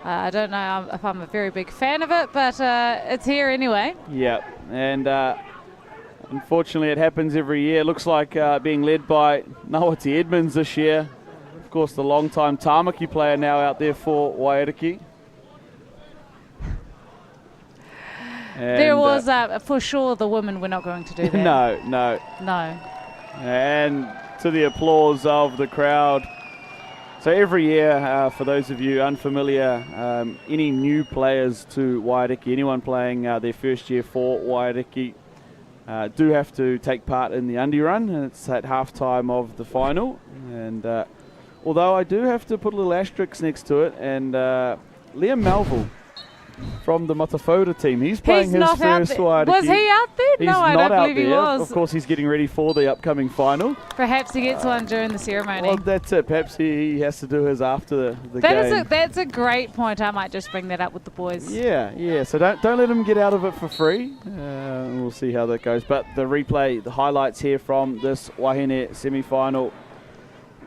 I don't know if I'm a very big fan of it, but it's here anyway. Yeah, and unfortunately it happens every year. It looks like being led by Ngāti Edmonds this year. Of course, the long-time Tāmaki player now out there for Waiariki. There was, for sure, the women were not going to do that. No. And to the applause of the crowd. So every year, for those of you unfamiliar, any new players to Waiariki, anyone playing their first year for Waiariki, do have to take part in the undie run. And it's at halftime of the final. And although I do have to put a little asterisk next to it, and Liam Melville from the Matafota team, he's playing his first Waiariki. Was he out there? He's no, I not don't out believe he there. was. Of course, he's getting ready for the upcoming final. Perhaps he gets one during the ceremony. Well, that's it. Perhaps he has to do his after the game. That's a great point. I might just bring that up with the boys. Yeah. So don't let him get out of it for free. We'll see how that goes. But the replay, the highlights here from this Wāhine semi-final.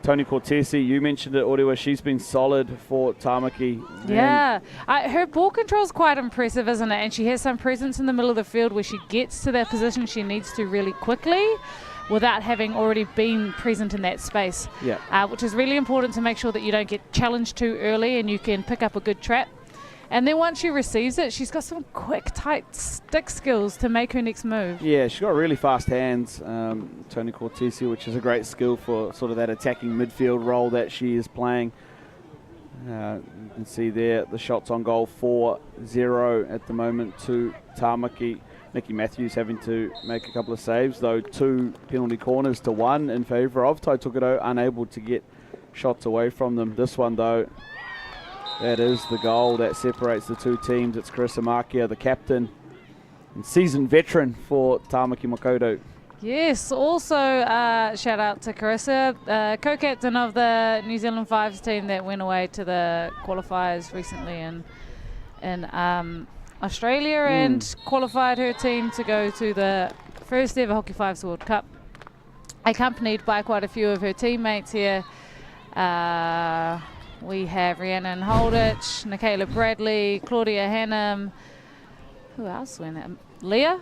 Toni Cortesi, you mentioned it, Orewa. She's been solid for Tāmaki. Yeah. Her ball control is quite impressive, isn't it? And she has some presence in the middle of the field where she gets to that position she needs to really quickly without having already been present in that space. Yeah. Which is really important to make sure that you don't get challenged too early and you can pick up a good trap. And then once she receives it, she's got some quick, tight stick skills to make her next move. Yeah, she's got really fast hands, Toni Cortesi, which is a great skill for sort of that attacking midfield role that she is playing. You can see there the shots on goal 4-0 at the moment to Tāmaki. Nikki Matthews having to make a couple of saves, though 2 penalty corners to 1 in favour of Taitokerau, unable to get shots away from them. This one, though, that is the goal that separates the two teams. It's Carissa Markia, the captain and seasoned veteran for Tāmaki Makaurau. Yes, also shout out to Carissa, co-captain of the New Zealand Fives team that went away to the qualifiers recently in Australia and qualified her team to go to the first ever Hockey Fives World Cup, accompanied by quite a few of her teammates here. We have Rhiannon Holditch, Nicola Bradley, Claudia Hannum. Who else went? Leah?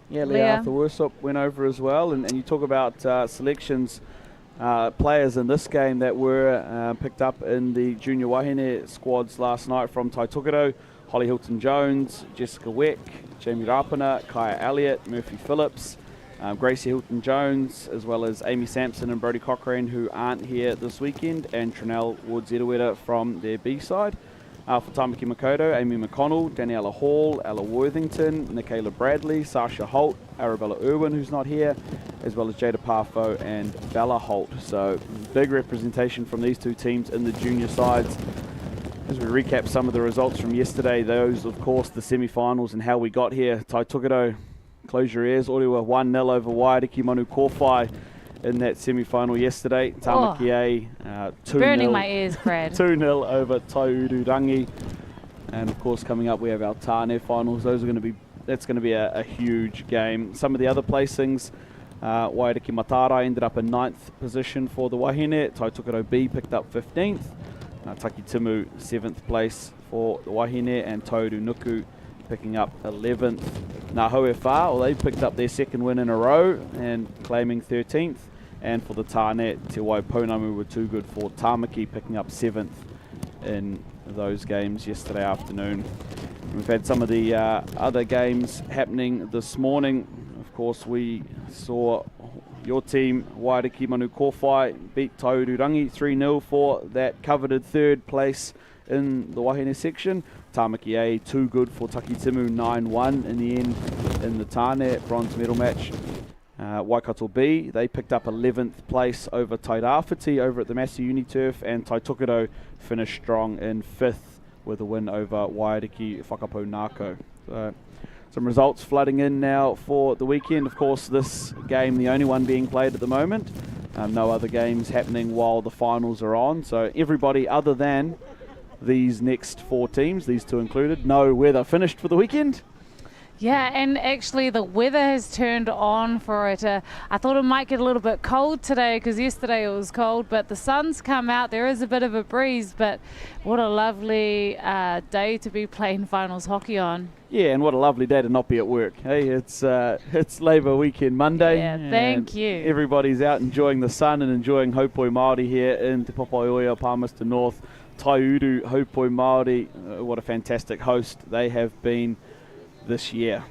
Yeah, Leah Arthur-Worsop went over as well. And you talk about selections, players in this game that were picked up in the junior Wāhine squads last night from Taitokerau. Holly Hilton-Jones, Jessica Weck, Jamie Rapana, Kaya Elliott, Murphy Phillips, Gracie Hilton-Jones, as well as Amy Sampson and Brodie Cochrane, who aren't here this weekend, and Trinell Woods-Edaweda from their B-side. For Tāmaki Makaurau, Amy McConnell, Daniela Hall, Ella Worthington, Nicola Bradley, Sasha Holt, Arabella Irwin, who's not here, as well as Jada Parfo and Bella Holt. So big representation from these two teams in the junior sides. As we recap some of the results from yesterday, those, of course, the semi-finals and how we got here. Taitokerau, close your ears, Orewa 1-0 over Waiariki Manu Kōwhai in that semi-final yesterday. Tāmaki A 2-0. Burning my ears, Brad. 2-0 over Taururangi. And of course, coming up we have our Tāne finals. That's going to be a huge game. Some of the other placings, Waiariki Matara ended up in 9th position for the Wāhine. Taitokerau B picked up 15th. Taki Timu 7th place for the Wāhine, and Tauru Nuku picking up 11th. Ngā Hauewha, well, they picked up their second win in a row and claiming 13th. And for the Tāne, Te Waipounamu were too good for Tāmaki, picking up 7th in those games yesterday afternoon. We've had some of the other games happening this morning. Of course, we saw your team, Waiariki Manu Kōwhai, beat Taurūrangi 3-0 for that coveted 3rd place in the Wāhine section. Tāmaki A, too good for Takitimu 9-1 in the end in the Tāne bronze medal match. Waikato B, they picked up 11th place over Tairāwhiti over at the Massey Uniturf, and Taitokerau finished strong in 5th with a win over Waiariki Whakapounako. So, some results flooding in now for the weekend. Of course, this game, the only one being played at the moment. No other games happening while the finals are on. So everybody other than these next 4 teams, these 2 included, know where they're finished for the weekend. Yeah, and actually the weather has turned on for it. I thought it might get a little bit cold today because yesterday it was cold, but the sun's come out. There is a bit of a breeze, but what a lovely day to be playing finals hockey on. Yeah, and what a lovely day to not be at work. Hey, it's Labour Weekend Monday. Yeah, thank you. Everybody's out enjoying the sun and enjoying Haupoi Māori here in Te Papaioia, Palmerston North. Taiuru Haupoi Māori, what a fantastic host they have been this year.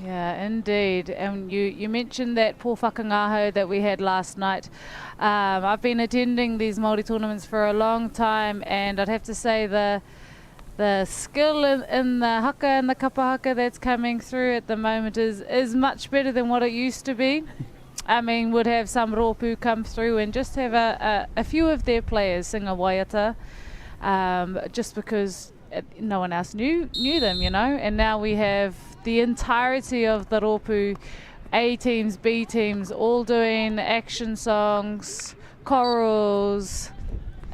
Yeah, indeed. And you mentioned that poor whakangaho that we had last night. I've been attending these Māori tournaments for a long time, and I'd have to say the skill in the haka and the kapa haka that's coming through at the moment is much better than what it used to be. I mean, would have some rōpū come through and just have a few of their players sing a waiata, just because no one else knew them, you know. And now we have the entirety of the rōpū, A teams, B teams, all doing action songs, chorals.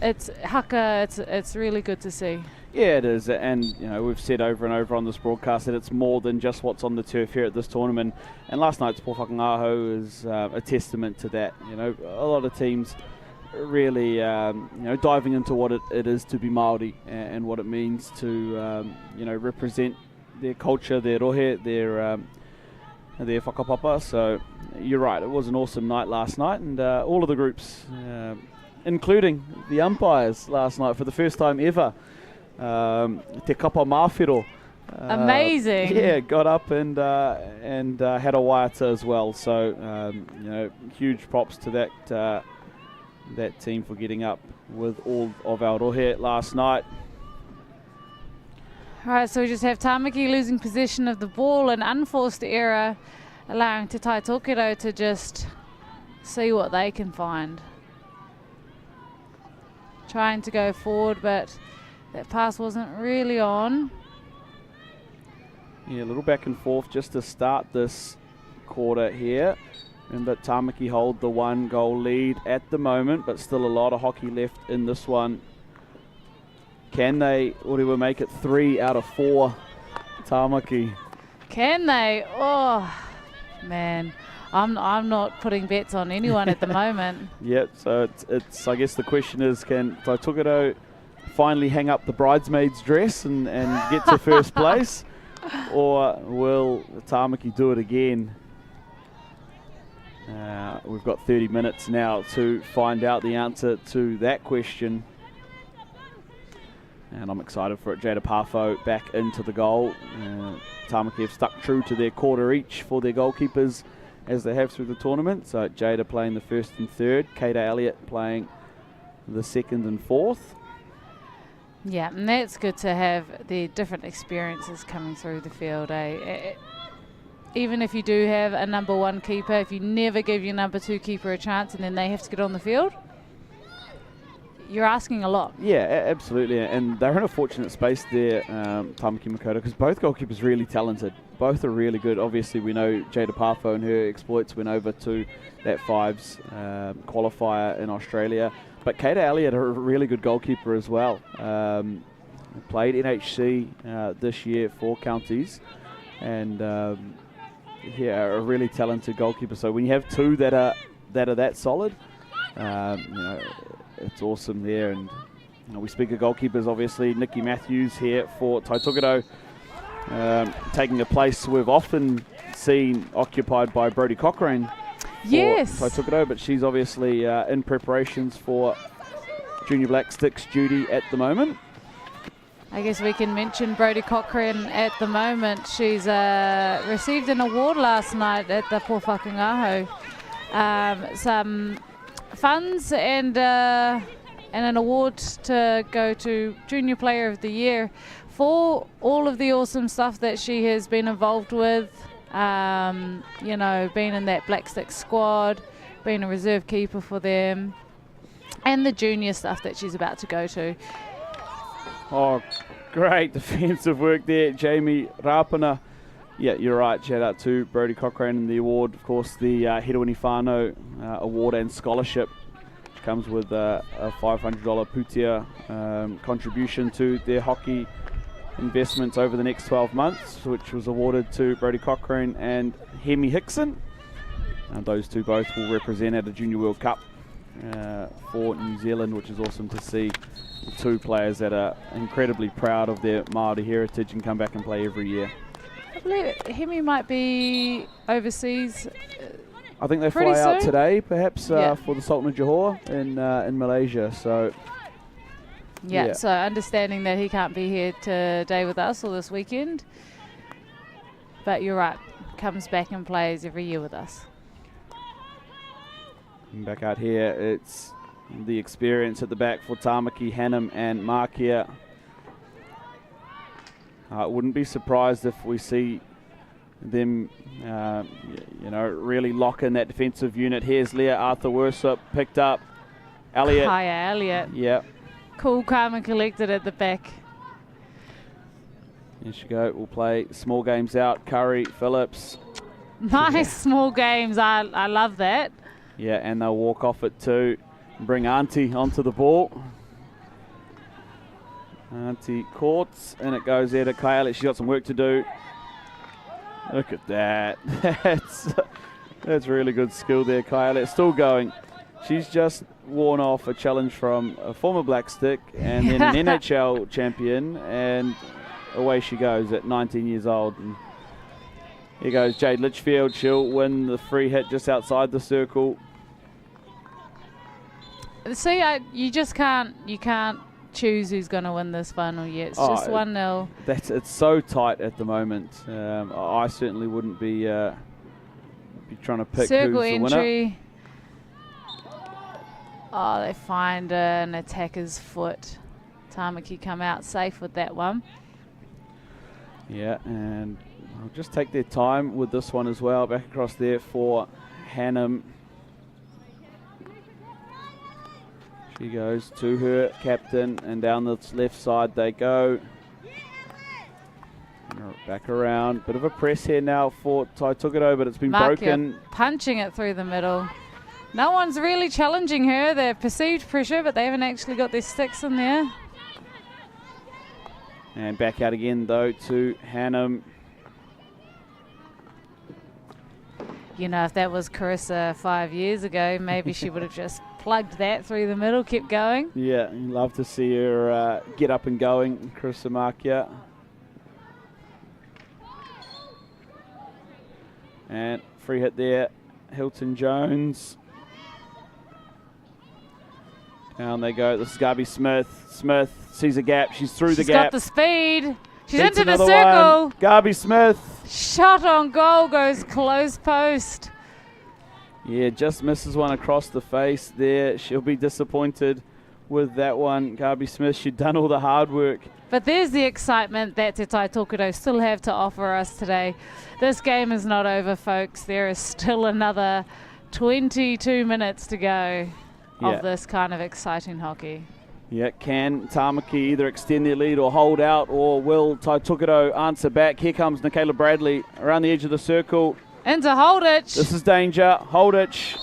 It's haka. It's really good to see. Yeah, it is, and you know, we've said over and over on this broadcast that it's more than just what's on the turf here at this tournament. And last night's Pō Whakangaho is a testament to that. You know, a lot of teams really, diving into what it is to be Māori and what it means to, represent their culture, their rohe, their whakapapa. So you're right, it was an awesome night last night, and all of the groups, including the umpires last night for the first time ever. Te kapa mawhiro. Amazing. Yeah, got up and had a waiata as well. So, huge props to that team for getting up with all of our rohe last night. All right, so we just have Tāmaki losing possession of the ball, an unforced error, allowing Te Taitokerau to just see what they can find. Trying to go forward, but that pass wasn't really on. Yeah, a little back and forth just to start this quarter here. Remember, Tāmaki hold the 1-goal lead at the moment, but still a lot of hockey left in this one. Can they, Orewa, make it 3 out of 4, Tāmaki? Can they? Oh, man. I'm not putting bets on anyone at the moment. Yep, so it's I guess the question is, can Taitokerau finally hang up the bridesmaid's dress and get to first place, or will Tāmaki do it again? We've got 30 minutes now to find out the answer to that question, and I'm excited for it. Jada Pafo back into the goal. Tāmaki have stuck true to their quarter each for their goalkeepers as they have through the tournament. So Jada playing the first and third, Kata Elliott playing the second and fourth. Yeah, and that's good to have the different experiences coming through the field. Even if you do have a number 1 keeper, if you never give your number 2 keeper a chance and then they have to get on the field, you're asking a lot. Yeah, absolutely. And they're in a fortunate space there, Tāmaki Makaurau, because both goalkeepers are really talented. Both are really good. Obviously, we know Jada Pafo and her exploits went over to that fives qualifier in Australia. But Kata Elliott, a really good goalkeeper as well. Played NHC this year for counties, and a really talented goalkeeper. So when you have 2 that are that solid, it's awesome there. And we speak of goalkeepers, obviously. Nikki Matthews here for Taitokerau, taking a place we've often scene occupied by Brodie Cochrane. Yes. So I took it over, but she's obviously in preparations for Junior Black Sticks duty at the moment. I guess we can mention Brodie Cochrane at the moment. She's received an award last night at the Pōwhakangāhau. Some funds and an award to go to Junior Player of the Year for all of the awesome stuff that she has been involved with. You know, being in that Black Stick squad, being a reserve keeper for them, and the junior stuff that she's about to go to. Oh, great defensive work there, Jamie Rapana. Yeah, you're right. Shout out to Brodie Cochrane and the award. Of course, the Hironi Whānau award and scholarship, which comes with a $500 putia contribution to their hockey investments over the next 12 months, which was awarded to Brodie Cochrane and Hemi Hickson. Those two both will represent at a Junior World Cup for New Zealand, which is awesome to see. Two players that are incredibly proud of their Māori heritage and come back and play every year. I believe Hemi might be overseas. I think they fly out today, perhaps, for the Sultan of Johor in Malaysia. So. Yeah, so understanding that he can't be here today with us or this weekend. But you're right, comes back and plays every year with us. And back out here, it's the experience at the back for Tāmaki, Hannam and Mākia. I wouldn't be surprised if we see them, really lock in that defensive unit. Here's Leah Arthur Worsop, picked up. Elliot. Hiya, Elliot. Yeah. Cool, calm and collected at the back. Here she go. We'll play small games out. Curry, Phillips. Nice small games. I love that. Yeah, and they'll walk off it too. Bring Auntie onto the ball. Auntie courts, and it goes there to Kyle. She's got some work to do. Look at that. That's really good skill there, Kyle. It's still going. She's just worn off a challenge from a former Black Stick and then an NHL champion, and away she goes at 19 years old. And here goes Jade Litchfield. She'll win the free hit just outside the circle. See, you just can't choose who's going to win this final yet. It's just 1-0. It's so tight at the moment. I certainly wouldn't be trying to pick circle who's the entry. winner. Oh, they find an attacker's foot. Tāmaki come out safe with that one. Yeah, and I'll just take their time with this one as well. Back across there for Hannam. She goes to her captain, and down the left side they go. Back around. Bit of a press here now for Tai Tukaro, but it's been broken. Punching it through the middle. No one's really challenging her. They've perceived pressure, but they haven't actually got their sticks in there. And back out again, though, to Hannam. You know, if that was Carissa 5 years ago, maybe she would have just plugged that through the middle, kept going. Yeah, you'd love to see her get up and going, Carissa Mākia. And free hit there, Hilton Jones. Down they go. This is Gabi Smith. Smith sees a gap. She's through the gap. She's got the speed. She's Beats into the another circle. one. Gabi Smith. Shot on goal, goes close post. Yeah, just misses one across the face there. She'll be disappointed with that one. Gabi Smith, she'd done all the hard work. But there's the excitement that Te Tai Tokerau still have to offer us today. This game is not over, folks. There is still another 22 minutes to go of this kind of exciting hockey. Yeah, can Tāmaki either extend their lead or hold out, or will Tai Tukaro answer back? Here comes Nicola Bradley around the edge of the circle. Into Holditch. This is danger. Holditch.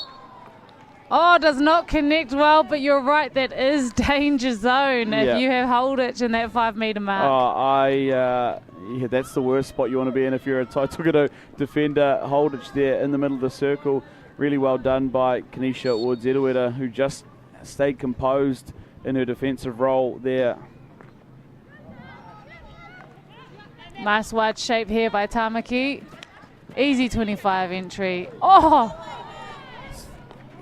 Oh, does not connect well, but you're right, that is danger zone if you have Holditch in that 5 metre mark. Oh, that's the worst spot you want to be in if you're a Tai Tukaro defender. Holditch there in the middle of the circle. Really well done by Kanisha Woods-Edaweda, who just stayed composed in her defensive role there. Nice wide shape here by Tāmaki. Easy 25 entry. Oh!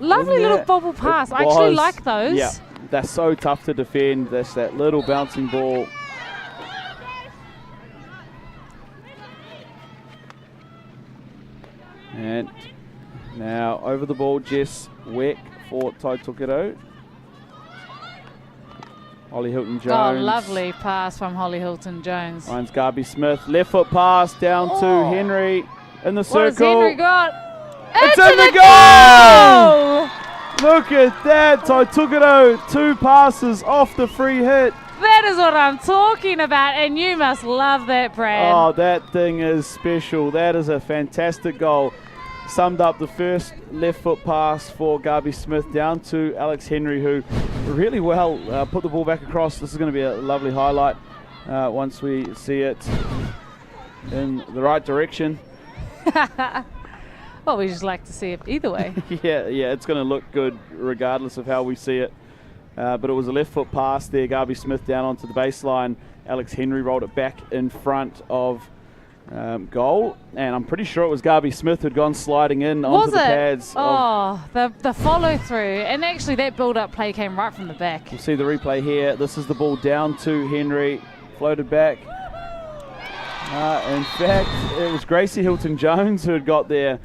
Lovely little bobble pass. I actually like those. Yeah, they're so tough to defend. That's that little bouncing ball. And now over the ball, Jess Weck for Tai Tokedo. Holly Hilton-Jones. Oh, lovely pass from Holly Hilton-Jones. Finds Gabi Smith. Left foot pass down to Henry in the circle. What has Henry got? It's in the goal! Look at that. Tai Tokedo, 2 passes off the free hit. That is what I'm talking about, and you must love that, Brad. Oh, that thing is special. That is a fantastic goal. Summed up the first left foot pass for Gabi Smith down to Alex Henry, who really well put the ball back across. This is going to be a lovely highlight once we see it in the right direction. Well, we just like to see it either way. yeah, it's going to look good regardless of how we see it. But it was a left foot pass there. Gabi Smith down onto the baseline. Alex Henry rolled it back in front of goal, and I'm pretty sure it was Gabi Smith who'd gone sliding in onto the pads. Oh, the follow through, and actually that build-up play came right from the back. We'll see the replay here. This is the ball down to Henry, floated back. In fact, it was Gracie Hilton-Jones who had got there.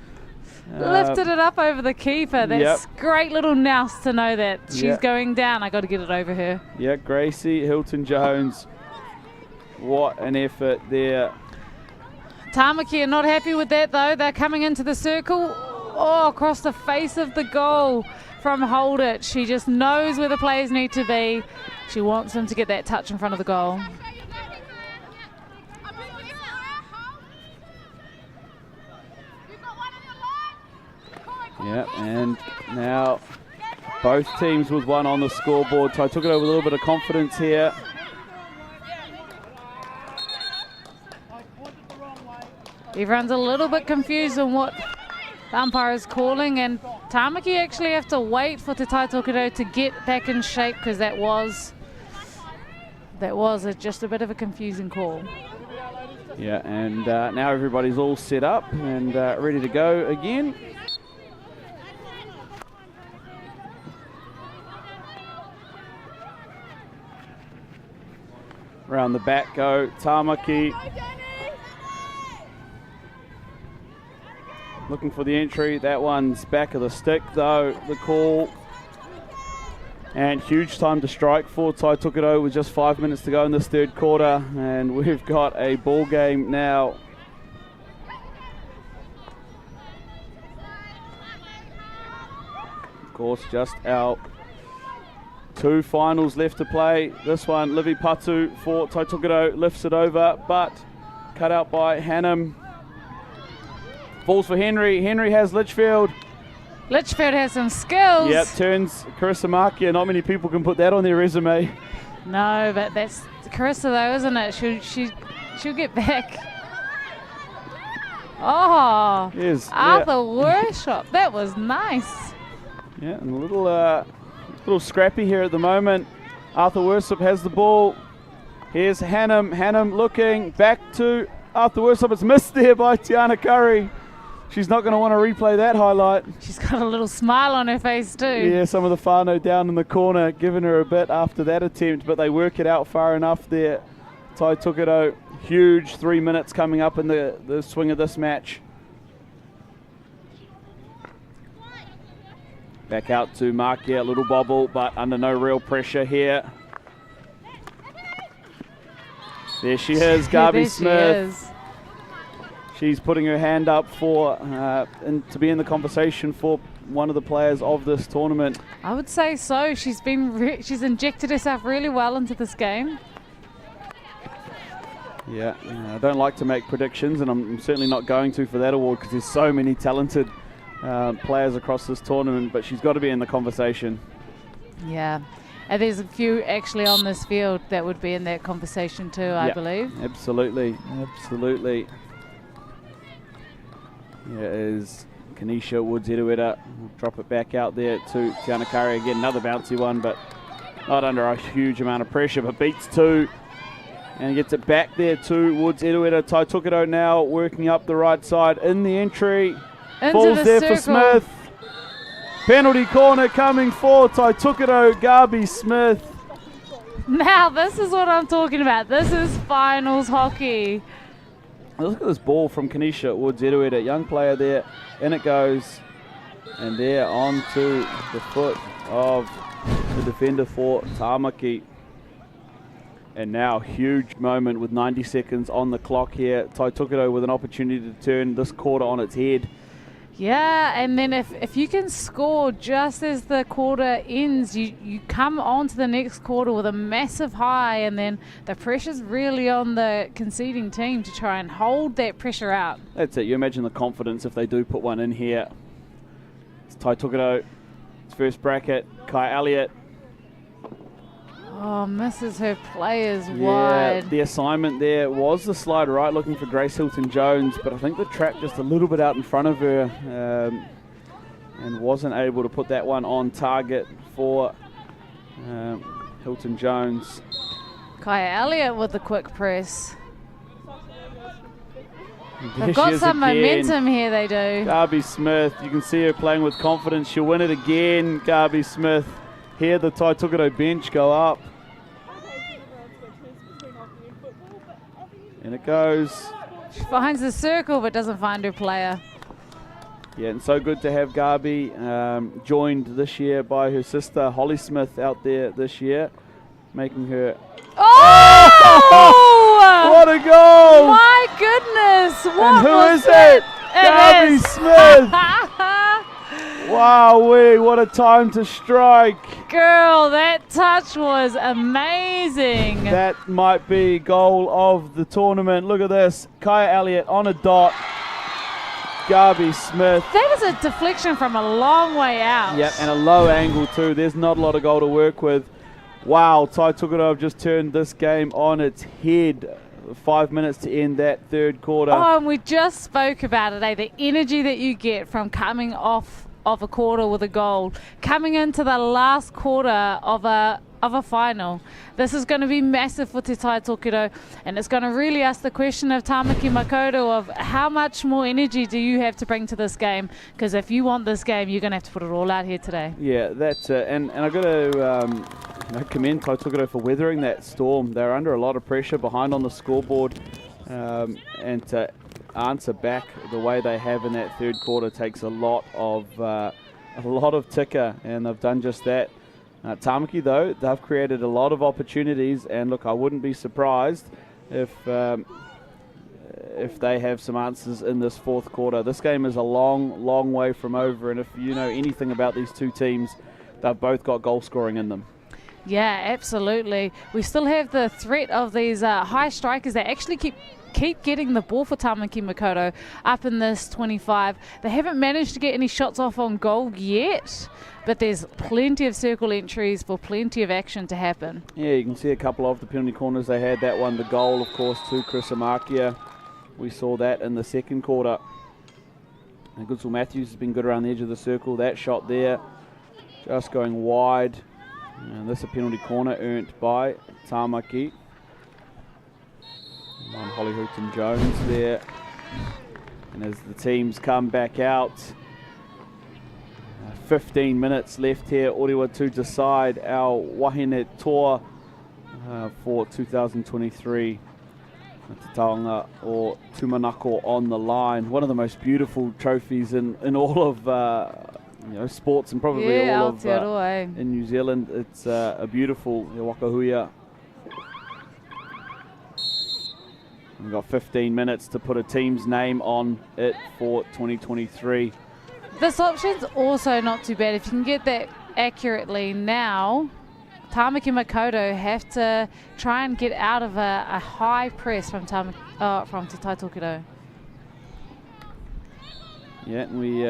Lifted it up over the keeper. That's great little nous to know that she's going down. I got to get it over her. Yeah, Gracie Hilton-Jones. What an effort there. Tamaki are not happy with that though. They're coming into the circle. Oh, across the face of the goal from Hold It. She just knows where the players need to be. She wants them to get that touch in front of the goal. Yeah, and now both teams with one on the scoreboard. So I took it over a little bit of confidence here. Everyone's a little bit confused on what the umpire is calling, and Tamaki actually have to wait for Te Tai Tokedo to get back in shape, because that was just a bit of a confusing call. Yeah, and now everybody's all set up and ready to go again. Around the back go Tamaki. Looking for the entry. That one's back of the stick though, the call. And huge time to strike for Tai Tokedo with just 5 minutes to go in this third quarter. And we've got a ball game now. Of course, just our 2 finals left to play. This one, Livy Patu for Tai Tokedo, lifts it over, but cut out by Hannum. Balls for Henry. Henry has Litchfield. Litchfield has some skills. Yep, turns Carissa Markia. Not many people can put that on their resume. No, but that's Carissa though, isn't it? She'll get back. Oh, Yes, Arthur Worshop. That was nice. Yeah, and a little scrappy here at the moment. Arthur Worship has the ball. Here's Hannum. Hannum looking back to Arthur Worship. It's missed there by Tiana Curry. She's not going to want to replay that highlight. She's got a little smile on her face too. Yeah, some of the whānau down in the corner giving her a bit after that attempt, but they work it out far enough there. Tai Tokedo, huge 3 minutes coming up in the swing of this match. Back out to Markia, a little bobble, but under no real pressure here. There she is, Gabi Smith. She's putting her hand up for to be in the conversation for one of the players of this tournament. I would say so. She's she's injected herself really well into this game. Yeah, I don't like to make predictions, and I'm certainly not going to for that award because there's so many talented players across this tournament, but she's got to be in the conversation. Yeah, and there's a few actually on this field that would be in that conversation too, I believe. Absolutely, absolutely. Here is Kanisha Woods-Erueta. We'll drop it back out there to Tiana Curry. Again, another bouncy one, but not under a huge amount of pressure, but beats 2. And he gets it back there towards Eruera. Taitokerau now working up the right side in the entry. Falls the there circle. for Smith. Penalty corner coming for Taitokerau, Gabi Smith. Now, this is what I'm talking about. This is finals hockey. Look at this ball from Kanisha Woods Eruera. Young player there. In it goes. And there onto the foot of the defender for Tāmaki. And now, huge moment with 90 seconds on the clock here. Taitokerau with an opportunity to turn this quarter on its head. Yeah, and then if you can score just as the quarter ends, you come on to the next quarter with a massive high, and then the pressure's really on the conceding team to try and hold that pressure out. That's it. You imagine the confidence if they do put one in here. It's Taitokerau. It's first bracket. Kai Elliott. Oh, misses her players Yeah, wide. the assignment there was the slide right, looking for Grace Hilton-Jones, but I think the trap just a little bit out in front of her and wasn't able to put that one on target for Hilton-Jones. Kaya Elliott with the quick press. There They've she got is some again. momentum here, they do. Gabi Smith, you can see her playing with confidence. She'll win it again, Gabi Smith. Here the Taitokerau bench go up. And it goes. She finds the circle but doesn't find her player. Yeah, and so good to have Gabi joined this year by her sister Holly Smith out there this year, making her. Oh! What a goal! My goodness! What And who was is that? it? Gabi is. Smith! Wow, what a time to strike! Girl, that touch was amazing. That might be goal of the tournament. Look at this. Kaya Elliott on a dot. Gabi Smith. That is a deflection from a long way out. Yep, and a low angle too. There's not a lot of goal to work with. Wow, Taitokerau have just turned this game on its head. 5 minutes to end that third quarter. Oh, and we just spoke about it, eh? The energy that you get from coming off of a quarter with a goal, coming into the last quarter of a final. This is going to be massive for Te Taitokerau, and it's going to really ask the question of Tāmaki Makaurau of how much more energy do you have to bring to this game, because if you want this game, you're going to have to put it all out here today. Yeah, that's it. And I've got to commend Taitokerau for weathering that storm. They're under a lot of pressure behind on the scoreboard, and to answer back the way they have in that third quarter takes a lot of ticker, and they've done just that. Tāmaki, though, they've created a lot of opportunities, and look, I wouldn't be surprised if they have some answers in this fourth quarter. This game is a long, long way from over, and if you know anything about these two teams, they've both got goal scoring in them. Yeah, absolutely. We still have the threat of these high strikers that actually keep getting the ball for Tāmaki Makaurau up in this 25. They haven't managed to get any shots off on goal yet, but there's plenty of circle entries for plenty of action to happen. Yeah, you can see a couple of the penalty corners they had. That one, the goal, of course, to Chris Amakia. We saw that in the second quarter. And Goodsall Matthews has been good around the edge of the circle. That shot there just going wide. And this is a penalty corner earned by Tāmaki. On Holly Hilton-Jones there. And as the teams come back out, 15 minutes left here, Orewa to decide our Wāhine tour for 2023. Te Taonga or Tumanako on the line. One of the most beautiful trophies in all of sports, and probably all of in New Zealand. It's a beautiful wakahuia. We've got 15 minutes to put a team's name on it for 2023. This option's also not too bad. If you can get that accurately now, Tāmaki Makaurau have to try and get out of a high press from Te Taitokerau. Yeah, and we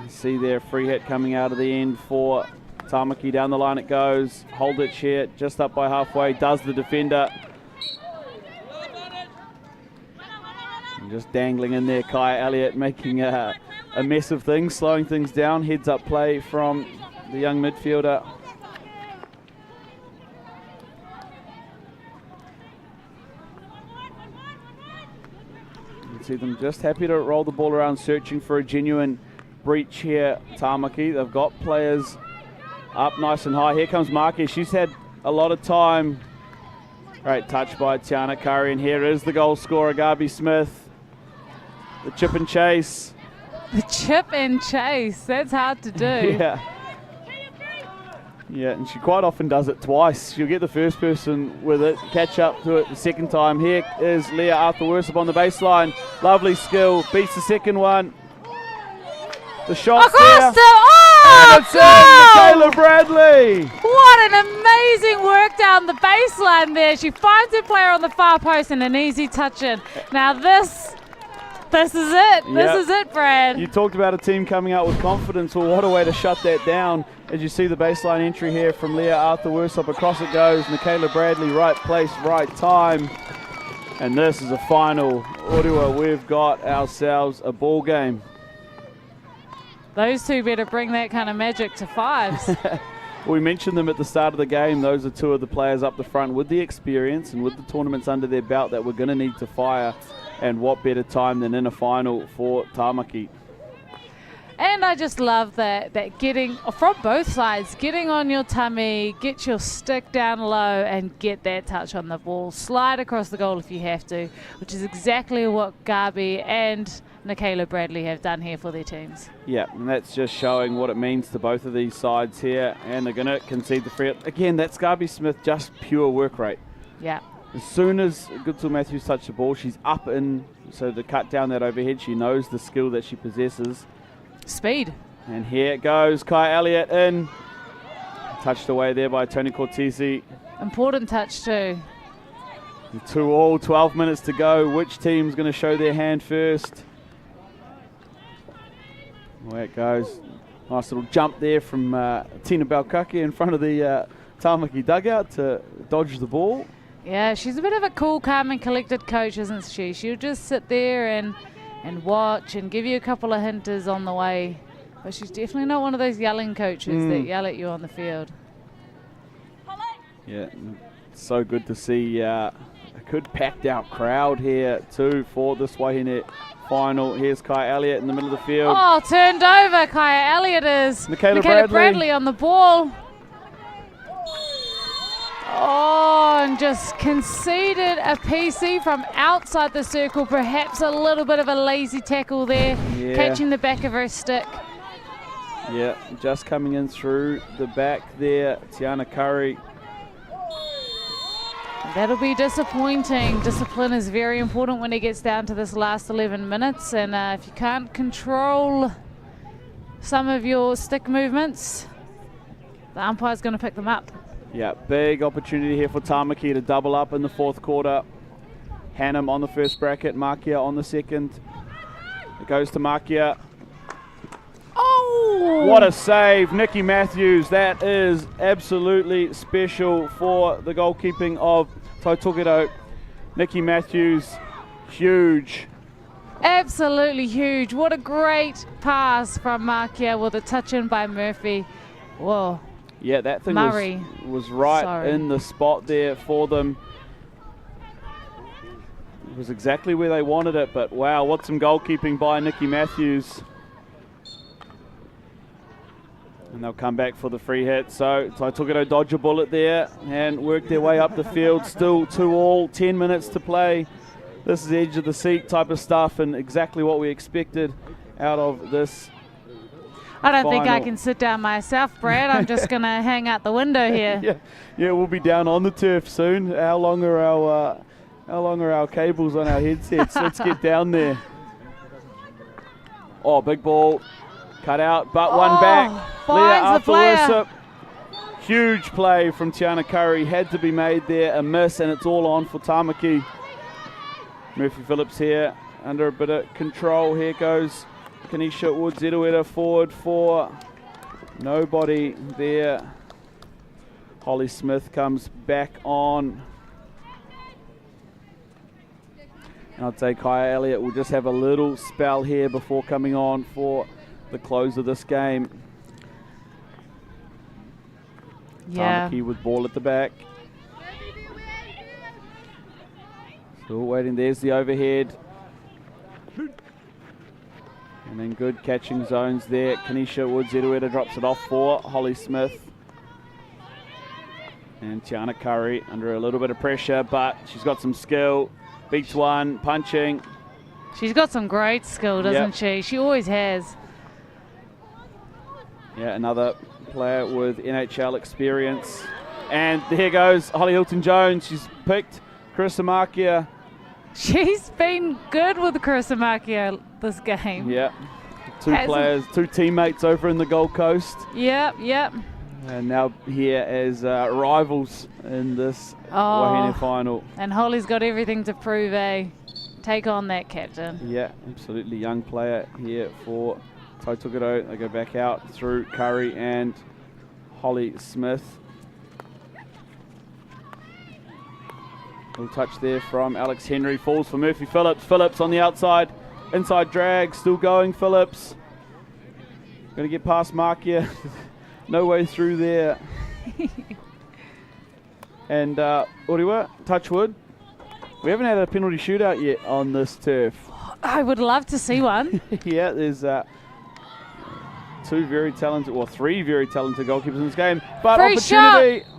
see their free hit coming out of the end for Tāmaki. Down the line it goes. Holditch here, just up by halfway, does the defender. And just dangling in there, Kaya Elliott making a mess of things, slowing things down. Heads up play from the young midfielder. See them just happy to roll the ball around, searching for a genuine breach here, Tamaki. They've got players up nice and high. Here comes Marquez. She's had a lot of time. Great touch by Tiana Curry, and here is the goal scorer, Gabi Smith. The chip and chase. The chip and chase, that's hard to do. Yeah. Yeah, and she quite often does it twice. She'll get the first person with it, catch up to it the second time. Here is Leah Arthur-Worsop on the baseline. Lovely skill, beats the second one. The shot's Across there. and It's in, Michaela Bradley. What an amazing work down the baseline there. She finds her player on the far post and an easy touch in. Now this is it. This is it, Brad. You talked about a team coming out with confidence. Well, what a way to shut that down. As you see the baseline entry here from Leah Arthur-Worsop. Across it goes. Michaela Bradley, right place, right time. And this is a final. Orua, we've got ourselves a ball game. Those two better bring that kind of magic to fives. We mentioned them at the start of the game. Those are two of the players up the front with the experience and with the tournaments under their belt that we're going to need to fire. And what better time than in a final for Tamaki. And I just love that getting, from both sides, getting on your tummy, get your stick down low and get that touch on the ball. Slide across the goal if you have to, which is exactly what Gabi and Michaela Bradley have done here for their teams. Yeah, and that's just showing what it means to both of these sides here. And they're going to concede the free. Again, that's Gabi Smith, just pure work rate. Yeah. As soon as Goodwill Matthews touched the ball, she's up in, so to cut down that overhead, she knows the skill that she possesses. Speed. And here it goes, Kai Elliott in. Touched away there by Tony Cortese. Important touch too. 2-2, 12 minutes to go. Which team's going to show their hand first? Away it goes. Nice little jump there from Tina Balkaki in front of the Tamaki dugout to dodge the ball. Yeah, she's a bit of a cool, calm and collected coach, isn't she? She'll just sit there and watch and give you a couple of hinters on the way. But she's definitely not one of those yelling coaches that yell at you on the field. Yeah, so good to see a good packed out crowd here too for this Wāhine final. Here's Kai Elliott in the middle of the field. Oh, turned over, Kai Elliott is. Michaela Bradley on the ball. Oh, and just conceded a PC from outside the circle. Perhaps a little bit of a lazy tackle there, catching the back of her stick. Yeah, just coming in through the back there, Tiana Curry. That'll be disappointing. Discipline is very important when it gets down to this last 11 minutes. And if you can't control some of your stick movements, the umpire's going to pick them up. Yeah, big opportunity here for Tamaki to double up in the fourth quarter. Hannum on the first bracket, Markia on the second. It goes to Markia. Oh! What a save, Nikki Matthews. That is absolutely special for the goalkeeping of Taitokedo. Nikki Matthews, huge. Absolutely huge. What a great pass from Markia with a touch in by Murphy. Whoa. Yeah, that thing was right in the spot there for them. It was exactly where they wanted it, but wow, what some goalkeeping by Nikki Matthews. And they'll come back for the free hit. So Taitokedo dodge a bullet there and work their way up the field. Still 2-2, 10 minutes to play. This is edge of the seat type of stuff and exactly what we expected out of this. I don't think I can sit down myself, Brad. I'm just going to hang out the window here. Yeah, we'll be down on the turf soon. How long are our cables on our headsets? Let's get down there. Oh, big ball. Cut out, but one back. Leah Arthur-Worsop. Huge play from Tiana Curry. Had to be made there. A miss, and it's all on for Tamaki. Murphy Phillips here under a bit of control. Here goes Kanisha Woods-Erueta forward for nobody there. Holly Smith comes back on. And I'd say Kaya Elliott will just have a little spell here before coming on for the close of this game. Yeah. Tamaki with ball at the back. Still waiting. There's the overhead. And then good catching zones there. Kanisha Woods-Erueta drops it off for Holly Smith. And Tiana Curry under a little bit of pressure, but she's got some skill. Beats one, punching. She's got some great skill, doesn't she? She always has. Yeah, another player with NHL experience. And there goes Holly Hilton-Jones. She's picked Carissa Markia. She's been good with Carissa Markia this game. Yeah. Two teammates over in the Gold Coast. Yep. And now here as rivals in this Wāhine final. And Holly's got everything to prove, eh? Take on that captain. Yeah, absolutely young player here for Tautokoro. They go back out through Curry and Holly Smith. Little touch there from Alex Henry. Falls for Murphy Phillips. Phillips on the outside. Inside drag. Still going, Phillips. Going to get past Markia. No way through there. And Uriwa, touch wood. We haven't had a penalty shootout yet on this turf. I would love to see one. Yeah, there's three very talented goalkeepers in this game. But Free opportunity. Shot.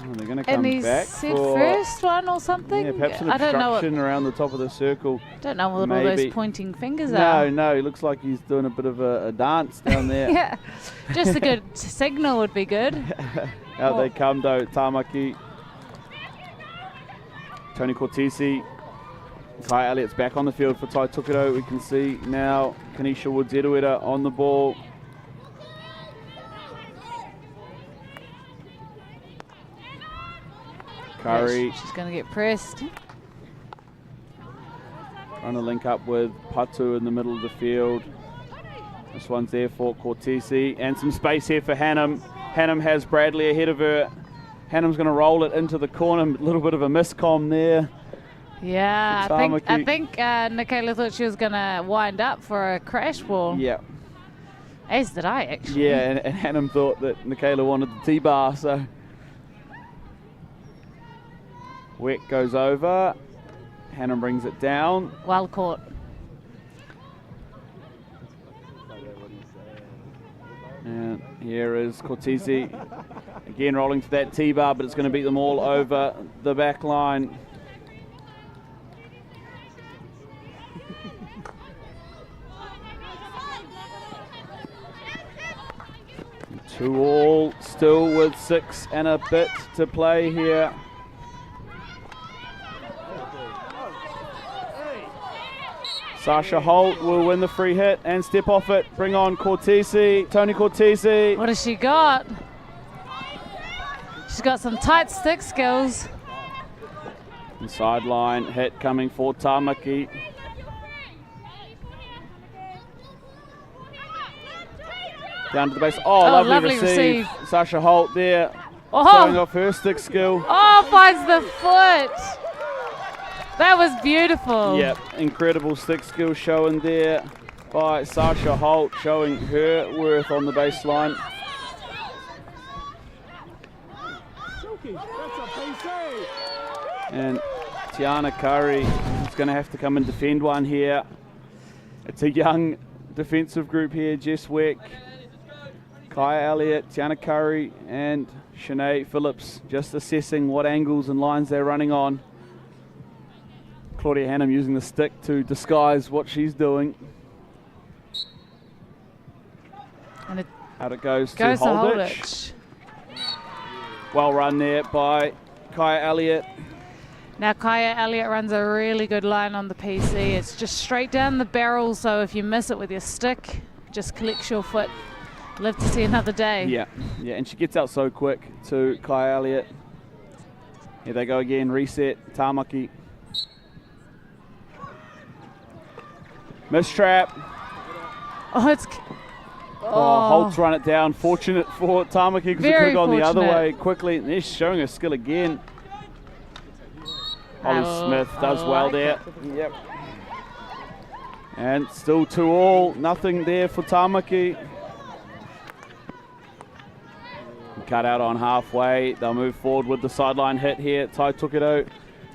Oh, they're going to And come he back said for first one or something? Yeah, perhaps an I don't know obstruction around the top of the circle. Don't know what all Maybe. those pointing fingers are. No, he looks like he's doing a bit of a dance down there. Yeah, just a good signal would be good. Out they come though, Tamaki. Tony Cortesi. Kai Elliott's back on the field for Tai Tukuto. We can see now Kanisha Woods-Erueta on the ball. Curry. She's going to get pressed. Trying to link up with Patu in the middle of the field. This one's there for Cortesi. And some space here for Hannum. Hannum has Bradley ahead of her. Hannum's going to roll it into the corner. A little bit of a miscomm there. Yeah, I think Nicola thought she was going to wind up for a crash ball. Yeah. As did I, actually. Yeah, and Hannum thought that Nicola wanted the T-bar, so... Weck goes over. Hannum brings it down. Well caught. And here is Cortesi. Again rolling to that T-bar, but it's going to beat them all over the back line. Two all, still with 6 and a bit to play here. Sasha Holt will win the free hit and step off it. Bring on Cortesi, Tony Cortesi. What has she got? She's got some tight stick skills. And sideline hit coming for Tamaki. Down to the base. Oh, lovely receive. Sasha Holt there. Showing off her stick skill. Oh, finds the foot. That was beautiful. Yep, incredible stick skill showing there by Sasha Holt, showing her worth on the baseline. And Tiana Curry is going to have to come and defend one here. It's a young defensive group here. Jess Weck, Kaya Elliott, Tiana Curry and Shanae Phillips just assessing what angles and lines they're running on. Claudia Hannum using the stick to disguise what she's doing. And out it goes to Holditch. Well run there by Kaya Elliott. Now Kaya Elliott runs a really good line on the PC. It's just straight down the barrel, so if you miss it with your stick, just collects your foot. Live to see another day. Yeah, and she gets out so quick to Kaya Elliott. Here they go again, reset, Tamaki. Mistrap. Oh, it's... Holt's run it down. Fortunate for Tamaki because it could have gone the other way quickly. And they're showing her skill again. Holly Smith does well there. Yep. And still 2-2. Nothing there for Tamaki. Cut out on halfway. They'll move forward with the sideline hit here. Tai Tukuto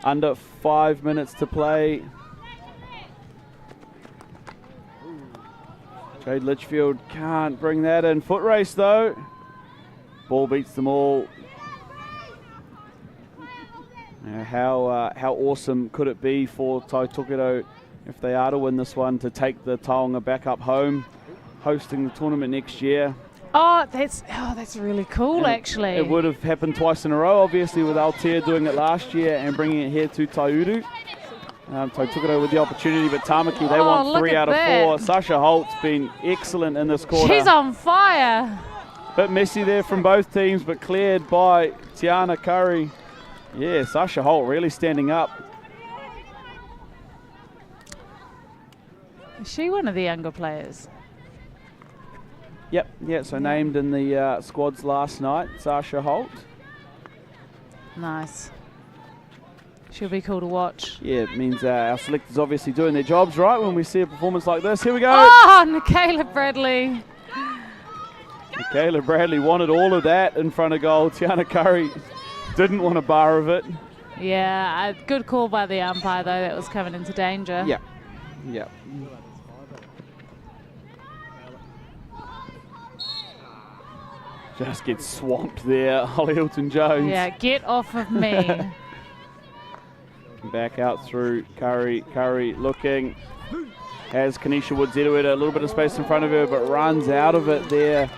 under 5 minutes to play. Jade Litchfield can't bring that in. Foot race though. Ball beats them all. How awesome could it be for Tai Tokido if they are to win this one to take the Taonga back up home, hosting the tournament next year? Oh, that's really cool, actually. It would have happened twice in a row, obviously, with Aotea doing it last year and bringing it here to Taiuru. Tai Tokido with the opportunity, but Tamaki, they want 3 out of 4. Sasha Holt's been excellent in this quarter. She's on fire. Bit messy there from both teams, but cleared by Tiana Curry. Yeah, Sasha Holt really standing up. Is she one of the younger players? Yep, yeah, so named in the squads last night, Sasha Holt. Nice. She'll be cool to watch. Yeah, it means our selectors obviously doing their jobs right when we see a performance like this. Here we go. Oh, Michaela Bradley. Michaela Bradley wanted all of that in front of goal. Tiana Curry didn't want a bar of it. Yeah, a good call by the umpire, though. That was coming into danger. Yeah, yeah. Just gets swamped there, Holly Hilton-Jones. Yeah, get off of me. Back out through Curry. Curry looking. Has Kanisha Woods-Edouard a little bit of space in front of her, but runs out of it there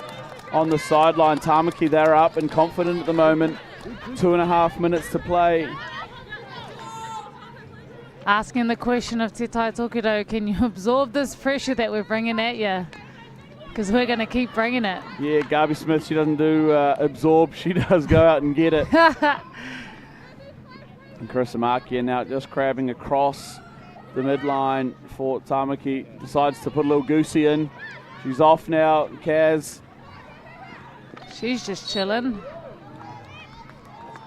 on the sideline. Tamaki, they're up and confident at the moment. 2.5 minutes to play. Asking the question of Te Tai Tokido, can you absorb this pressure that we're bringing at you? Because we're going to keep bringing it. Yeah, Garby Smith, she doesn't do absorb. She does go out and get it. And Carissa Markia now just crabbing across the midline for Tamaki. Decides to put a little goosey in. She's off now. Kaz. She's just chilling.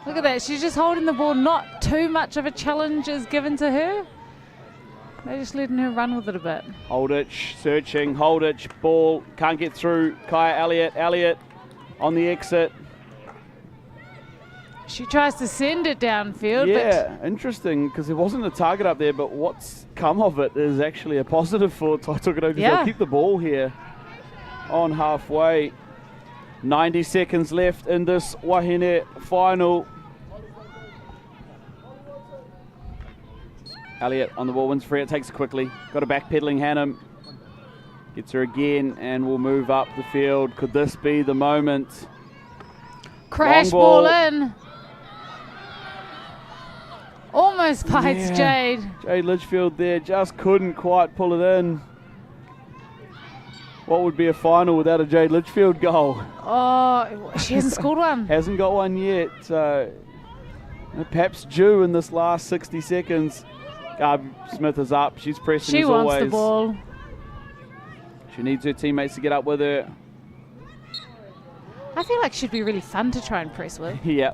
Look at that. She's just holding the ball. Not too much of a challenge is given to her. They're just letting her run with it a bit. Holditch searching. Holditch ball. Can't get through. Kaya Elliott. Elliott on the exit. She tries to send it downfield. Yeah, interesting, because there wasn't a target up there, but what's come of it is actually a positive for Tai Tokido, because they'll keep the ball here on halfway. 90 seconds left in this Wāhine final. Elliott on the ball, wins free, it takes it quickly. Got a backpedaling Hannum. Gets her again and will move up the field. Could this be the moment? Crash ball in. Almost bites Jade. Jade Litchfield there, just couldn't quite pull it in. What would be a final without a Jade Litchfield goal? Oh, she hasn't scored one. Hasn't got one yet. Perhaps due in this last 60 seconds. Garby Smith is up. She's pressing as always. She wants the ball. She needs her teammates to get up with her. I feel like she'd be really fun to try and press with. Yeah.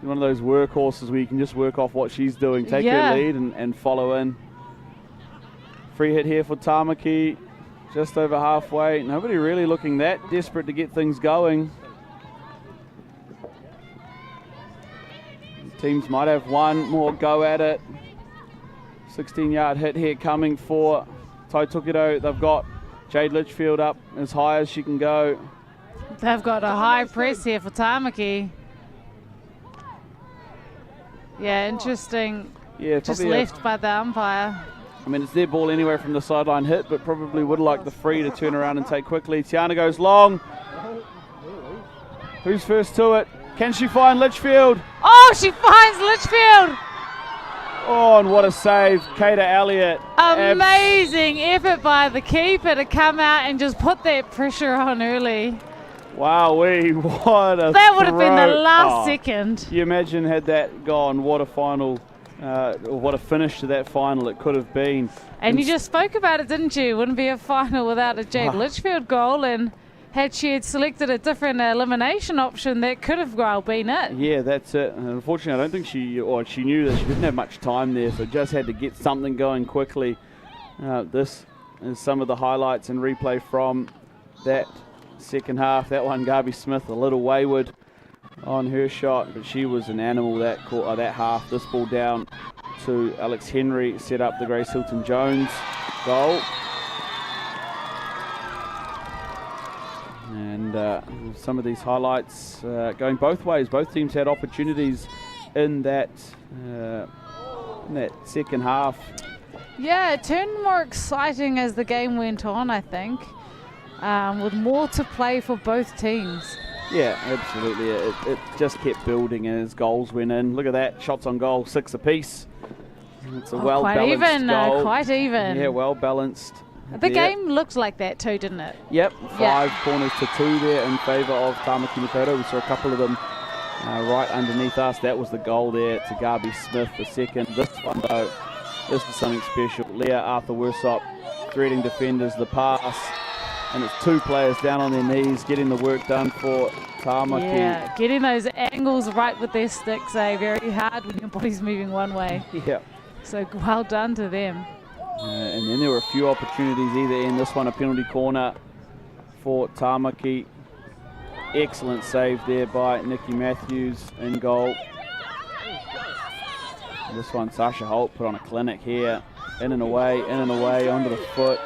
One of those workhorses where you can just work off what she's doing. Take her lead and follow in. Free hit here for Tamaki. Just over halfway. Nobody really looking that desperate to get things going. Teams might have one more go at it. 16-yard hit here coming for Tai Tokido. They've got Jade Litchfield up as high as she can go. They've got a high press here for Tamaki. Yeah, interesting. Yeah, just left by the umpire. I mean, it's their ball anyway from the sideline hit, but probably would like the free to turn around and take quickly. Tiana goes long. Who's first to it? Can she find Litchfield? Oh, she finds Litchfield. Oh, and what a save. Kata Elliott. Amazing effort by the keeper to come out and just put that pressure on early. Wowee, what a That would have been the throw. last second. You imagine had that gone, what a final, what a finish to that final it could have been. And you just spoke about it, didn't you? Wouldn't be a final without a Jade Litchfield goal, and had she had selected a different elimination option, that could have well been it. Yeah, that's it. And unfortunately, I don't think she knew that she didn't have much time there, so just had to get something going quickly. This is some of the highlights and replay from that second half. That one, Garby Smith, a little wayward on her shot, but she was an animal that half. This ball down to Alex Henry, set up the Grace Hilton-Jones goal. And some of these highlights going both ways. Both teams had opportunities in that second half. Yeah, it turned more exciting as the game went on, I think, with more to play for both teams. Yeah, absolutely. It just kept building as goals went in. Look at that, shots on goal, 6 apiece. It's a well-balanced goal. Quite even. Yeah, well-balanced. The game looked like that too, didn't it? Yep, 5 corners to 2 there in favour of Tāmaki Makaurau. We saw a couple of them right underneath us. That was the goal there to Garby Smith, the second. This one, though, this is something special. Leah Arthur-Worsop threading defenders the pass. And it's 2 players down on their knees getting the work done for Tāmaki. Yeah, getting those angles right with their sticks, very hard when your body's moving one way. Yeah. So well done to them. And then there were a few opportunities either end. This one a penalty corner for Tāmaki. Excellent save there by Nikki Matthews in goal. This one Sasha Holt put on a clinic here. In and away, onto the foot.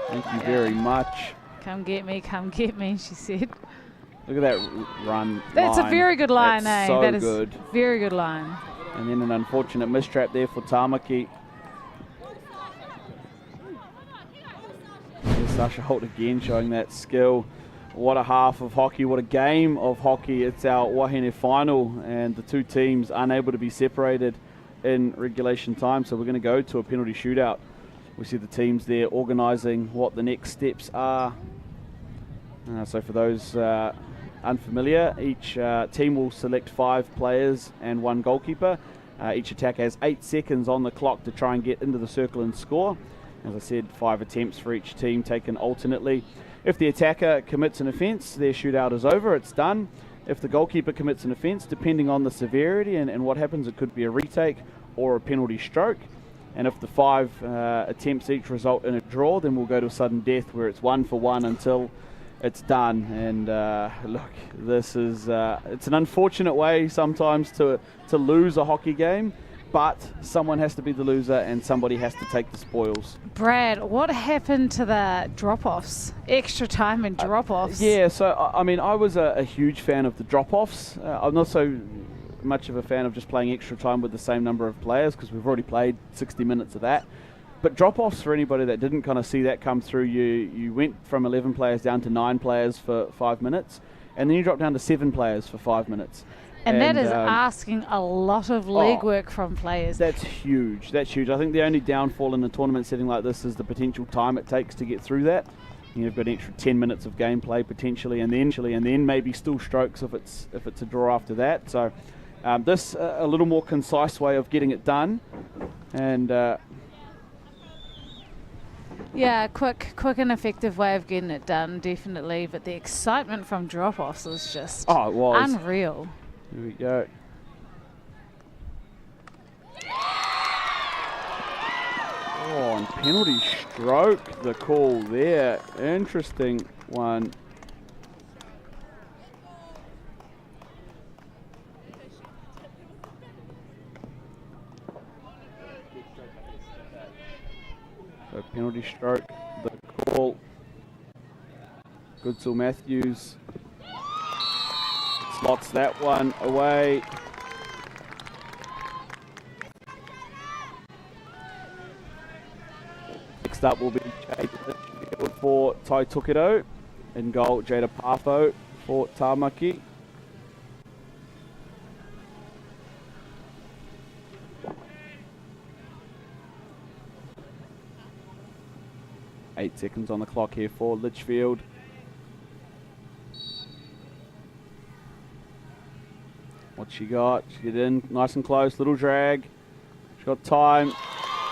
Thank you very much. Come get me, she said. Look at that run. That's line. A very good line, That's eh? so That is good. Very good line. And then an unfortunate mistrap there for Tāmaki. There's Sasha Holt again showing that skill. What a half of hockey, what a game of hockey. It's our Wāhine final and the 2 teams unable to be separated in regulation time. So we're going to go to a penalty shootout. We see the teams there organising what the next steps are. So for those unfamiliar, each team will select 5 players and 1 goalkeeper. Each attack has 8 seconds on the clock to try and get into the circle and score. As I said, 5 attempts for each team taken alternately. If the attacker commits an offence, their shootout is over, it's done. If the goalkeeper commits an offence, depending on the severity and what happens, it could be a retake or a penalty stroke. And if the 5 attempts each result in a draw, then we'll go to a sudden death where it's 1 for 1 until it's done. And look, this is it's an unfortunate way sometimes to lose a hockey game, but someone has to be the loser and somebody has to take the spoils. Brad, what happened to the drop-offs? Extra time and drop-offs? Yeah, so I mean, I was a huge fan of the drop-offs. I'm not so much of a fan of just playing extra time with the same number of players because we've already played 60 minutes of that. But drop-offs, for anybody that didn't kind of see that come through, you went from 11 players down to 9 players for 5 minutes, and then you dropped down to 7 players for 5 minutes. And that is asking a lot of legwork from players. That's huge. That's huge. I think the only downfall in a tournament setting like this is the potential time it takes to get through that. You've got an extra 10 minutes of gameplay potentially, and then maybe still strokes if it's a draw after that. So this a little more concise way of getting it done, and yeah, quick and effective way of getting it done, definitely. But the excitement from drop-offs is just it was unreal. Here we go. Oh, and penalty stroke, the call there. Interesting one. So penalty stroke, the call. Goodsell Matthews slots that one away. Next up will be Jade for Tai Tukido. In goal, Jada Pafo for Tāmaki. Eight seconds on the clock here for Litchfield. What she got? She get in nice and close, little drag. She's got time,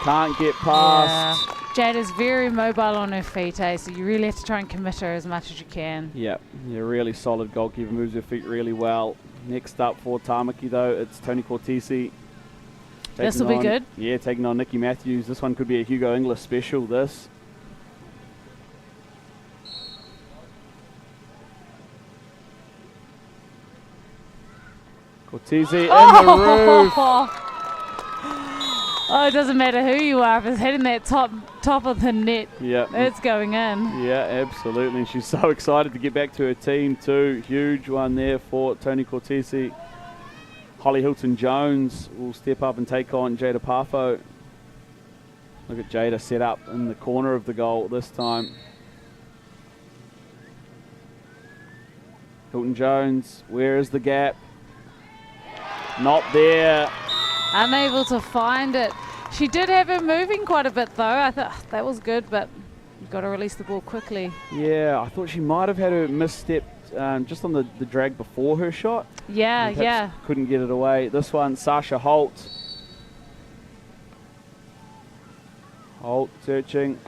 can't get past. Yeah. Jade is very mobile on her feet, so you really have to try and commit her as much as you can. Yeah, really solid goalkeeper, moves her feet really well. Next up for Tāmaki though, it's Tony Cortesi. This will be good. Yeah, taking on Nikki Matthews. This one could be a Hugo Inglis special, this. Cortesi in the roof. Oh, it doesn't matter who you are. If it's hitting that top of the net, it's going in. Yeah, absolutely. And she's so excited to get back to her team too. Huge one there for Tony Cortesi. Holly Hilton-Jones will step up and take on Jada Parfo. Look at Jada set up in the corner of the goal this time. Hilton-Jones, where is the gap? Not there. Unable to find it. She did have her moving quite a bit though. I thought that was good, but you've got to release the ball quickly. Yeah, I thought she might have had her misstep just on the drag before her shot. Yeah. Couldn't get it away. This one, Sasha Holt. Holt searching.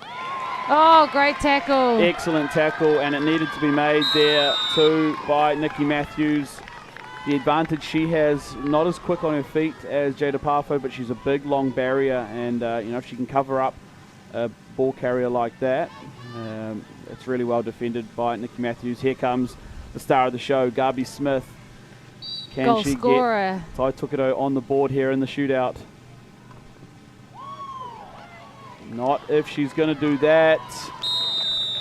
Oh, great tackle. Excellent tackle, and it needed to be made there too by Nikki Matthews. The advantage she has, not as quick on her feet as Jada Parfo, but she's a big, long barrier, and if she can cover up a ball carrier like that, it's really well defended by Nikki Matthews. Here comes the star of the show, Gabi Smith. Can Goal she scorer. get Tai Tukuto on the board here in the shootout? Not if she's going to do that.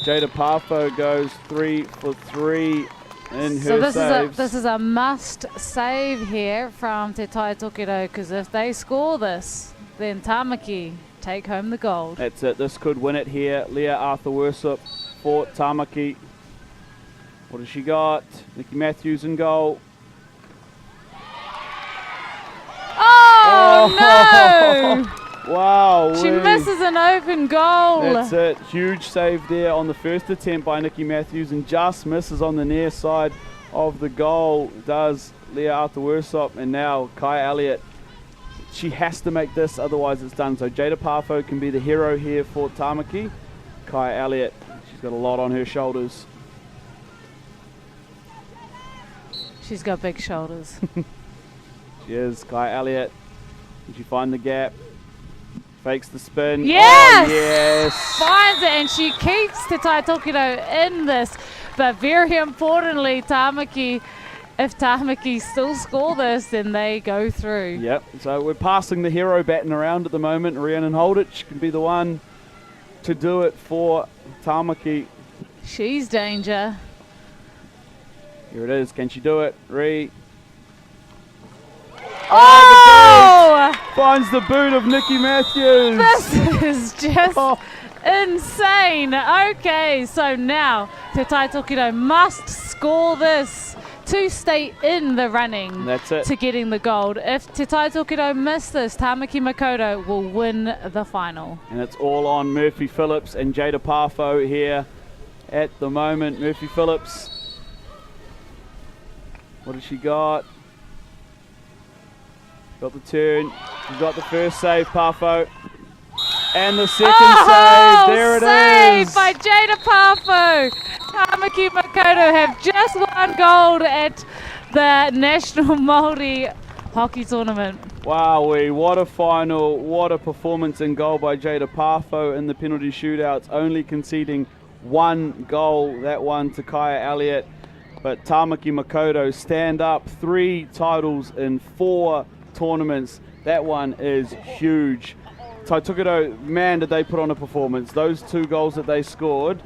Jada Parfo goes 3 for 3 in her saves. This is a must save here from Te Tai Tokido, because if they score this, then Tamaki take home the gold. That's it. This could win it here. Leah Arthur-Worsup for Tamaki. What has she got? Nikki Matthews in goal. Oh, no! Wow. She misses an open goal. That's it. Huge save there on the first attempt by Nikki Matthews, and just misses on the near side of the goal does Leah Arthur-Worsup, and now Kai Elliott. She has to make this, otherwise it's done. So Jada Parfo can be the hero here for Tamaki. Kai Elliott, she's got a lot on her shoulders. She's got big shoulders. She is. Kai Elliott. Can she find the gap? Fakes the spin. Yes! Oh, yes! Finds it, and she keeps Te Tai Tokido in this. But very importantly, Tamaki, if Tamaki still score this, then they go through. Yep. So we're passing the hero baton around at the moment. Rhiannon Holditch can be the one to do it for Tamaki. She's danger. Here it is. Can she do it? Oh! Finds the boot of Nikki Matthews. This is just insane. Okay, so now Te Tai Tokido must score this to stay in the running. That's it. To getting the gold. If Te Tai Tokido miss this, Tamaki Makoto will win the final. And it's all on Murphy Phillips and Jada Parfo here at the moment. Murphy Phillips. What has she got? Got the turn. She's got the first save, Parfo. And the second save. There it is. Saved by Jada Parfo. Tamaki Makoto have just won gold at the National Māori Hockey Tournament. Wowee, what a final. What a performance in goal by Jada Parfo in the penalty shootouts, only conceding one goal, that one to Kaya Elliott. But Tamaki Makoto stand up, 3 titles in 4 tournaments. That one is huge. Tai Tukuto, man, did they put on a performance. Those 2 goals that they scored,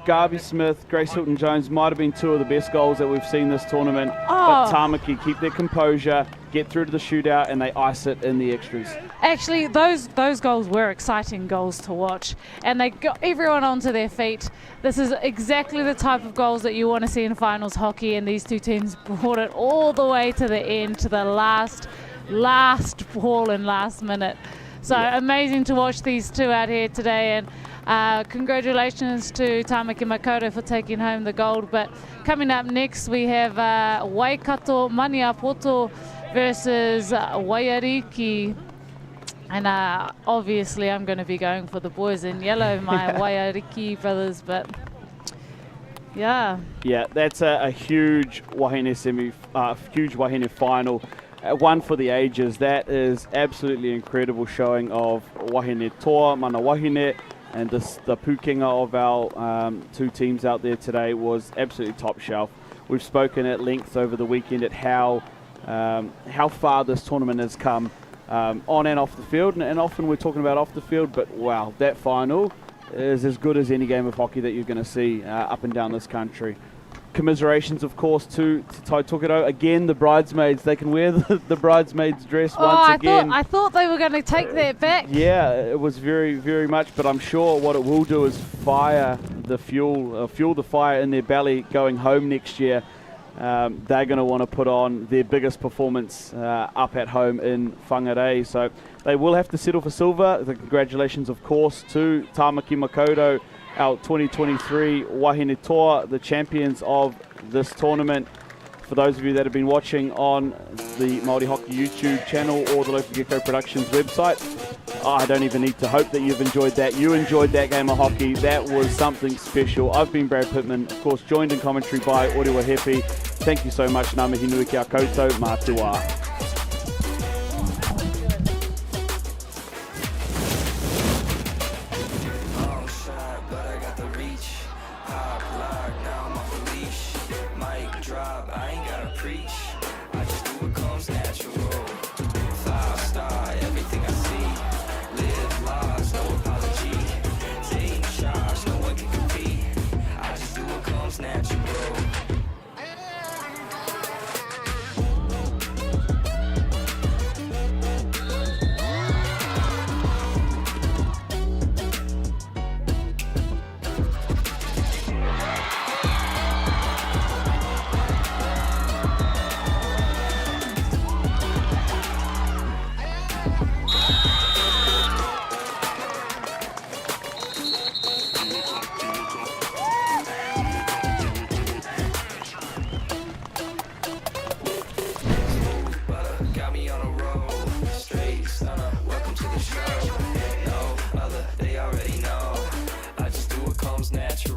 Gabi Smith, Grace Hilton-Jones might have been 2 of the best goals that we've seen this tournament. But Tamaki keep their composure, get through to the shootout, and they ice it in the extras. Actually, those goals were exciting goals to watch, and they got everyone onto their feet. This is exactly the type of goals that you want to see in finals hockey, and these 2 teams brought it all the way to the end, to the last ball and last minute. So amazing to watch these 2 out here today, and congratulations to Tamaki Makoto for taking home the gold. But coming up next, we have Waikato Maniapoto versus Waiariki. And obviously I'm going to be going for the boys in yellow, my Waiariki brothers, but yeah. Yeah, that's a huge Wāhine huge Wāhine final. One for the ages. That is absolutely incredible showing of Wāhine Toa, Mana Wāhine, and the pukenga of our 2 teams out there today was absolutely top shelf. We've spoken at length over the weekend at how far this tournament has come on and off the field, and often we're talking about off the field, but wow, that final is as good as any game of hockey that you're going to see up and down this country. Commiserations, of course, to Tai Tokerau. Again, the bridesmaids, they can wear the bridesmaids dress once again. I thought they were going to take that back. Yeah, it was very, very much, but I'm sure what it will do is fuel the fire in their belly going home next year. They're going to want to put on their biggest performance up at home in Whangarei. So they will have to settle for silver. The congratulations, of course, to Tāmaki Makaurau, our 2023 Wāhine Toa, the champions of this tournament. For those of you that have been watching on the Māori Hockey YouTube channel or the Local Gecko Productions website, I don't even need to hope that you've enjoyed that. You enjoyed that game of hockey. That was something special. I've been Brad Pittman, of course, joined in commentary by Orewa Hepi. Thank you so much. Ngā mihi nui kia koutou. Mā te wā. Natural.